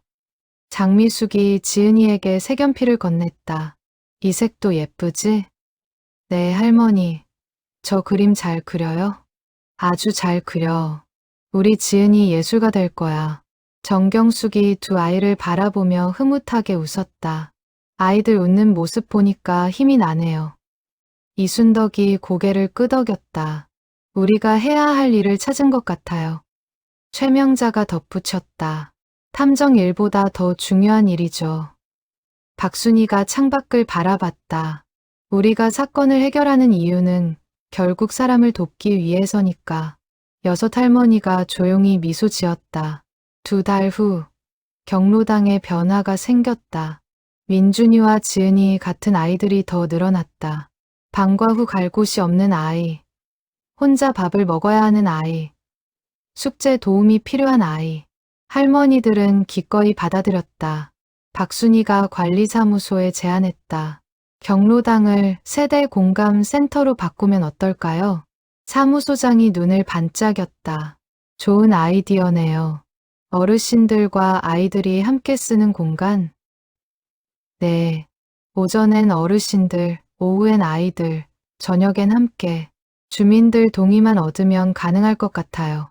장미숙이 지은이에게 색연필을 건넸다. 이 색도 예쁘지? 네, 할머니. 저 그림 잘 그려요? 아주 잘 그려. 우리 지은이 예술가 될 거야. 정경숙이 두 아이를 바라보며 흐뭇하게 웃었다. 아이들 웃는 모습 보니까 힘이 나네요. 이순덕이 고개를 끄덕였다. 우리가 해야 할 일을 찾은 것 같아요. 최명자가 덧붙였다. 탐정 일보다 더 중요한 일이죠. 박순이가 창밖을 바라봤다. 우리가 사건을 해결하는 이유는 결국 사람을 돕기 위해서니까. 여섯 할머니가 조용히 미소 지었다. 2달 후, 경로당에 변화가 생겼다. 민준이와 지은이 같은 아이들이 더 늘어났다. 방과 후 갈 곳이 없는 아이, 혼자 밥을 먹어야 하는 아이, 숙제 도움이 필요한 아이. 할머니들은 기꺼이 받아들였다. 박순이가 관리사무소에 제안했다. 경로당을 세대 공감 센터로 바꾸면 어떨까요? 사무소장이 눈을 반짝였다. 좋은 아이디어네요. 어르신들과 아이들이 함께 쓰는 공간? 네. 오전엔 어르신들, 오후엔 아이들, 저녁엔 함께. 주민들 동의만 얻으면 가능할 것 같아요.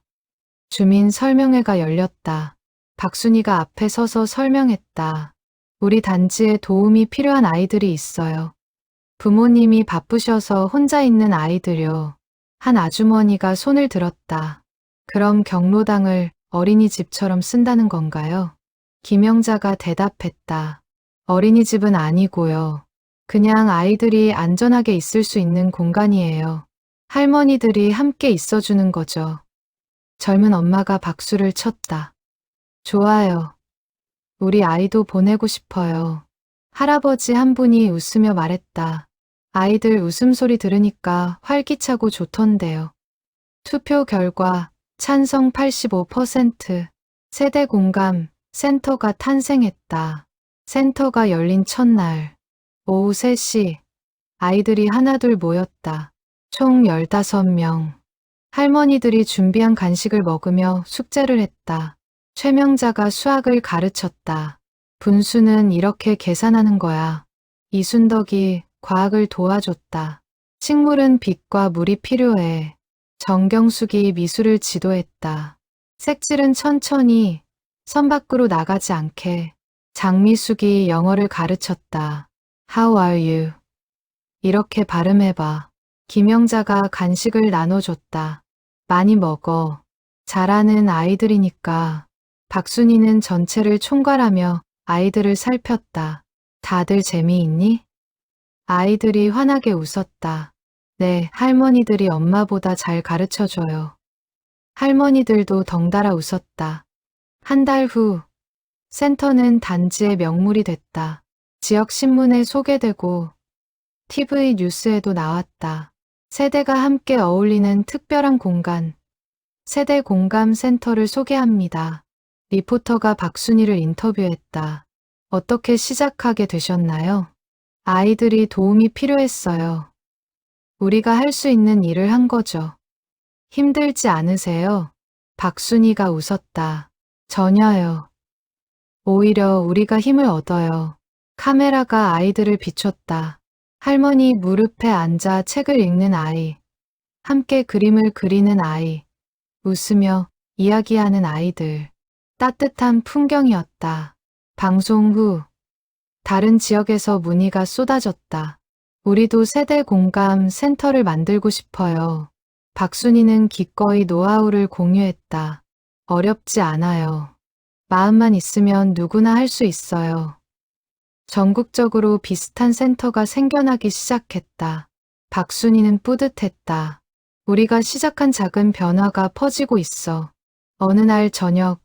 주민 설명회가 열렸다. 박순이가 앞에 서서 설명했다. 우리 단지에 도움이 필요한 아이들이 있어요. 부모님이 바쁘셔서 혼자 있는 아이들요. 한 아주머니가 손을 들었다. 그럼 경로당을 어린이집처럼 쓴다는 건가요? 김영자가 대답했다. 어린이집은 아니고요. 그냥 아이들이 안전하게 있을 수 있는 공간이에요. 할머니들이 함께 있어주는 거죠. 젊은 엄마가 박수를 쳤다. 좋아요. 우리 아이도 보내고 싶어요. 할아버지 한 분이 웃으며 말했다. 아이들 웃음소리 들으니까 활기차고 좋던데요. 투표 결과 찬성 85%, 세대 공감 센터가 탄생했다. 센터가 열린 첫날, 오후 3시, 아이들이 하나둘 모였다. 총 15명. 할머니들이 준비한 간식을 먹으며 숙제를 했다. 최명자가 수학을 가르쳤다. 분수는 이렇게 계산하는 거야. 이순덕이 과학을 도와줬다. 식물은 빛과 물이 필요해. 정경숙이 미술을 지도했다. 색칠은 천천히 선 밖으로 나가지 않게. 장미숙이 영어를 가르쳤다. How are you? 이렇게 발음해봐. 김영자가 간식을 나눠줬다. 많이 먹어. 잘하는 아이들이니까. 박순이는 전체를 총괄하며 아이들을 살폈다. 다들 재미있니? 아이들이 환하게 웃었다. 네, 할머니들이 엄마보다 잘 가르쳐줘요. 할머니들도 덩달아 웃었다. 한 달 후, 센터는 단지의 명물이 됐다. 지역 신문에 소개되고 TV 뉴스에도 나왔다. 세대가 함께 어울리는 특별한 공간, 세대 공감 센터를 소개합니다. 리포터가 박순이를 인터뷰했다. 어떻게 시작하게 되셨나요? 아이들이 도움이 필요했어요. 우리가 할 수 있는 일을 한 거죠. 힘들지 않으세요? 박순이가 웃었다. 전혀요. 오히려 우리가 힘을 얻어요. 카메라가 아이들을 비췄다. 할머니 무릎에 앉아 책을 읽는 아이, 함께 그림을 그리는 아이, 웃으며 이야기하는 아이들. 따뜻한 풍경이었다. 방송 후 다른 지역에서 문의가 쏟아졌다. 우리도 세대 공감 센터를 만들고 싶어요. 박순이는 기꺼이 노하우를 공유했다. 어렵지 않아요. 마음만 있으면 누구나 할 수 있어요. 전국적으로 비슷한 센터가 생겨나기 시작했다. 박순이는 뿌듯했다. 우리가 시작한 작은 변화가 퍼지고 있어. 어느 날 저녁,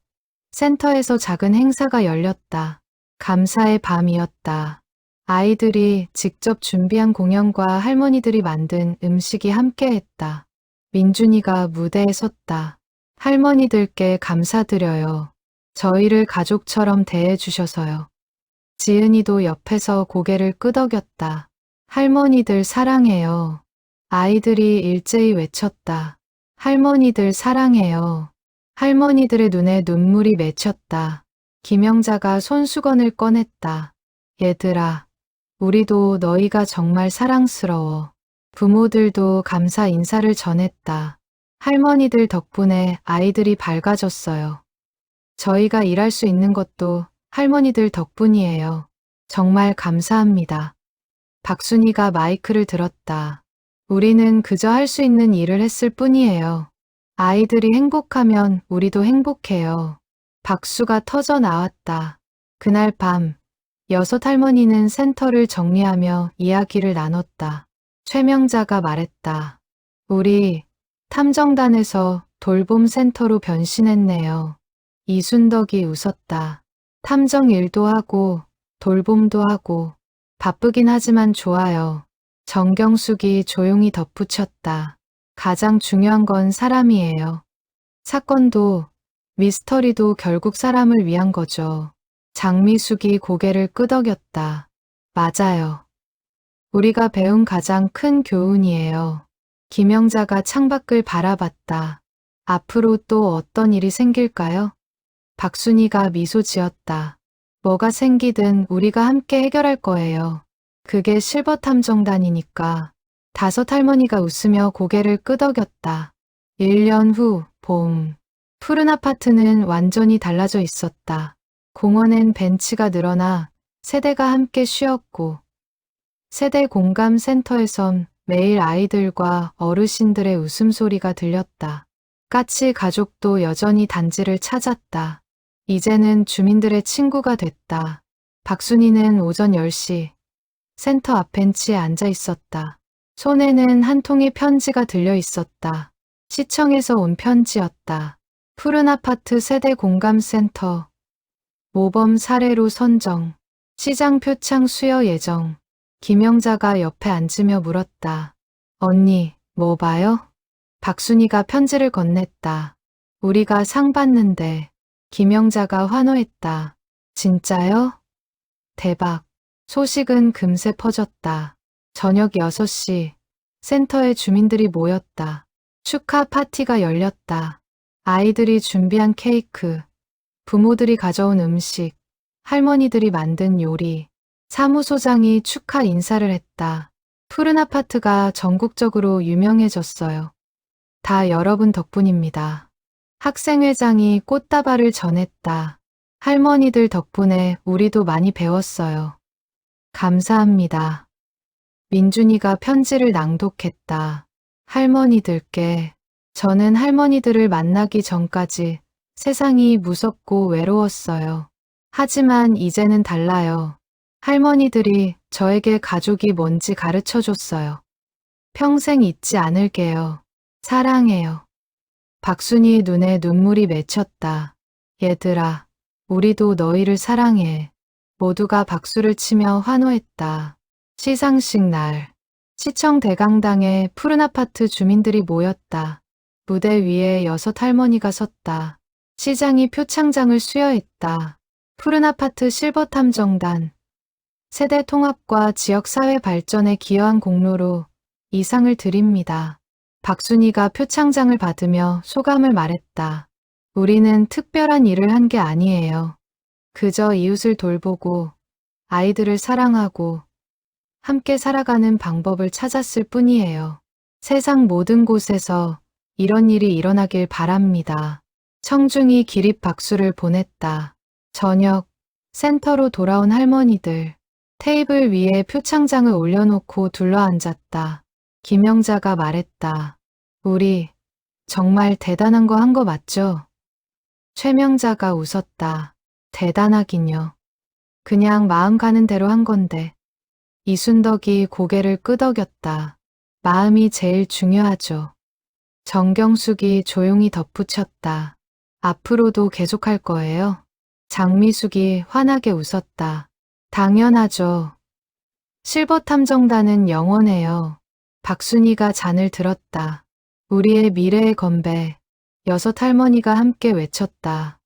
센터에서 작은 행사가 열렸다. 감사의 밤이었다. 아이들이 직접 준비한 공연과 할머니들이 만든 음식이 함께했다. 민준이가 무대에 섰다. 할머니들께 감사드려요. 저희를 가족처럼 대해주셔서요. 지은이도 옆에서 고개를 끄덕였다. 할머니들 사랑해요. 아이들이 일제히 외쳤다. 할머니들 사랑해요. 할머니들의 눈에 눈물이 맺혔다. 김영자가 손수건을 꺼냈다. 얘들아, 우리도 너희가 정말 사랑스러워. 부모들도 감사 인사를 전했다. 할머니들 덕분에 아이들이 밝아졌어요. 저희가 일할 수 있는 것도 할머니들 덕분이에요. 정말 감사합니다. 박순이가 마이크를 들었다. 우리는 그저 할 수 있는 일을 했을 뿐이에요. 아이들이 행복하면 우리도 행복해요. 박수가 터져 나왔다. 그날 밤, 6 할머니는 센터를 정리하며 이야기를 나눴다. 최명자가 말했다. 우리 탐정단에서 돌봄센터로 변신했네요. 이순덕이 웃었다. 탐정 일도 하고 돌봄도 하고 바쁘긴 하지만 좋아요. 정경숙이 조용히 덧붙였다. 가장 중요한 건 사람이에요. 사건도 미스터리도 결국 사람을 위한 거죠. 장미숙이 고개를 끄덕였다. 맞아요. 우리가 배운 가장 큰 교훈이에요. 김영자가 창밖을 바라봤다. 앞으로 또 어떤 일이 생길까요? 박순이가 미소 지었다. 뭐가 생기든 우리가 함께 해결할 거예요. 그게 실버탐정단이니까. 5 할머니가 웃으며 고개를 끄덕였다. 1년 후 봄. 푸른 아파트는 완전히 달라져 있었다. 공원엔 벤치가 늘어나 세대가 함께 쉬었고 세대 공감 센터에선 매일 아이들과 어르신들의 웃음소리가 들렸다. 까치 가족도 여전히 단지를 찾았다. 이제는 주민들의 친구가 됐다. 박순이는 오전 10시 센터 앞 벤치에 앉아 있었다. 손에는 한 통의 편지가 들려 있었다. 시청에서 온 편지였다. 푸른 아파트 세대 공감센터 모범 사례로 선정. 시장 표창 수여 예정. 김영자가 옆에 앉으며 물었다. 언니, 뭐 봐요? 박순이가 편지를 건넸다. 우리가 상 받는데 김영자가 환호했다. 진짜요? 대박. 소식은 금세 퍼졌다. 저녁 6시, 센터에 주민들이 모였다. 축하 파티가 열렸다. 아이들이 준비한 케이크, 부모들이 가져온 음식, 할머니들이 만든 요리, 사무소장이 축하 인사를 했다. 푸른 아파트가 전국적으로 유명해졌어요. 다 여러분 덕분입니다. 학생회장이 꽃다발을 전했다. 할머니들 덕분에 우리도 많이 배웠어요. 감사합니다. 민준이가 편지를 낭독했다. 할머니들께, 저는 할머니들을 만나기 전까지 세상이 무섭고 외로웠어요. 하지만 이제는 달라요. 할머니들이 저에게 가족이 뭔지 가르쳐 줬어요. 평생 잊지 않을게요. 사랑해요. 박순이의 눈에 눈물이 맺혔다. 얘들아, 우리도 너희를 사랑해. 모두가 박수를 치며 환호했다. 시상식 날, 시청 대강당에 푸른 아파트 주민들이 모였다. 무대 위에 6 할머니가 섰다. 시장이 표창장을 수여했다. 푸른 아파트 실버탐정단, 세대 통합과 지역사회 발전에 기여한 공로로 이 상을 드립니다. 박순이가 표창장을 받으며 소감을 말했다. 우리는 특별한 일을 한 게 아니에요. 그저 이웃을 돌보고 아이들을 사랑하고 함께 살아가는 방법을 찾았을 뿐이에요. 세상 모든 곳에서 이런 일이 일어나길 바랍니다. 청중이 기립 박수를 보냈다. 저녁, 센터로 돌아온 할머니들, 테이블 위에 표창장을 올려놓고 둘러앉았다. 김영자가 말했다. 우리 정말 대단한 거 한 거 맞죠? 최명자가 웃었다. 대단하긴요. 그냥 마음 가는 대로 한 건데. 이순덕이 고개를 끄덕였다. 마음이 제일 중요하죠. 정경숙이 조용히 덧붙였다. 앞으로도 계속할 거예요? 장미숙이 환하게 웃었다. 당연하죠. 실버탐정단은 영원해요. 박순이가 잔을 들었다. 우리의 미래의 건배. 6 할머니가 함께 외쳤다.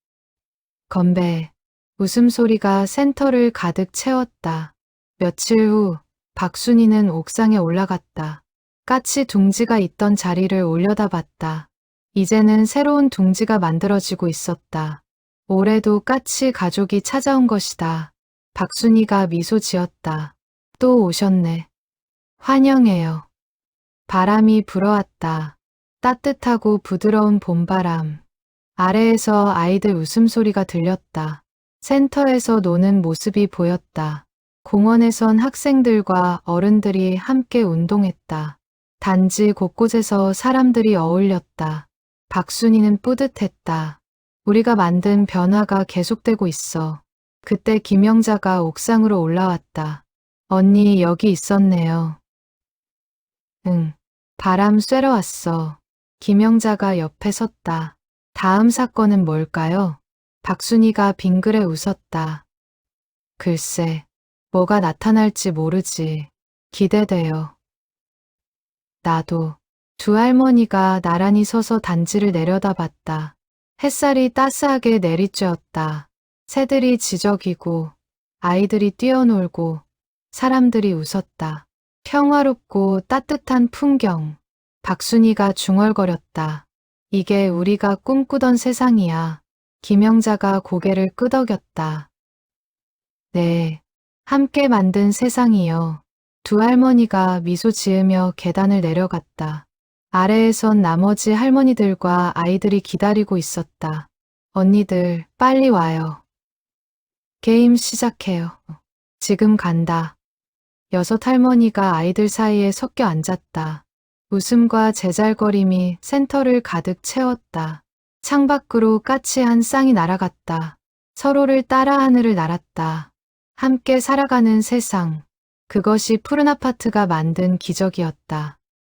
건배. 웃음소리가 센터를 가득 채웠다. 며칠 후 박순이는 옥상에 올라갔다. 까치 둥지가 있던 자리를 올려다봤다. 이제는 새로운 둥지가 만들어지고 있었다. 올해도 까치 가족이 찾아온 것이다. 박순이가 미소 지었다. 또 오셨네. 환영해요. 바람이 불어왔다. 따뜻하고 부드러운 봄바람. 아래에서 아이들 웃음소리가 들렸다. 센터에서 노는 모습이 보였다. 공원에선 학생들과 어른들이 함께 운동했다. 단지 곳곳에서 사람들이 어울렸다. 박순이는 뿌듯했다. 우리가 만든 변화가 계속되고 있어. 그때 김영자가 옥상으로 올라왔다. 언니 여기 있었네요. 응, 바람 쐬러 왔어. 김영자가 옆에 섰다. 다음 사건은 뭘까요? 박순이가 빙그레 웃었다. 글쎄, 뭐가 나타날지 모르지. 기대돼요. 나도. 2 할머니가 나란히 서서 단지를 내려다봤다. 햇살이 따스하게 내리쬐었다. 새들이 지저귀고 아이들이 뛰어놀고 사람들이 웃었다. 평화롭고 따뜻한 풍경. 박순이가 중얼거렸다. 이게 우리가 꿈꾸던 세상이야. 김영자가 고개를 끄덕였다. 네, 함께 만든 세상이요. 2 할머니가 미소 지으며 계단을 내려갔다. 아래에선 나머지 할머니들과 아이들이 기다리고 있었다. 언니들, 빨리 와요. 게임 시작해요. 지금 간다. 6 할머니가 아이들 사이에 섞여 앉았다. 웃음과 제잘거림이 센터를 가득 채웠다. 창밖으로 까치 한 쌍이 날아갔다. 서로를 따라 하늘을 날았다. 함께 살아가는 세상. 그것이 푸른 아파트가 만든 기적이었다.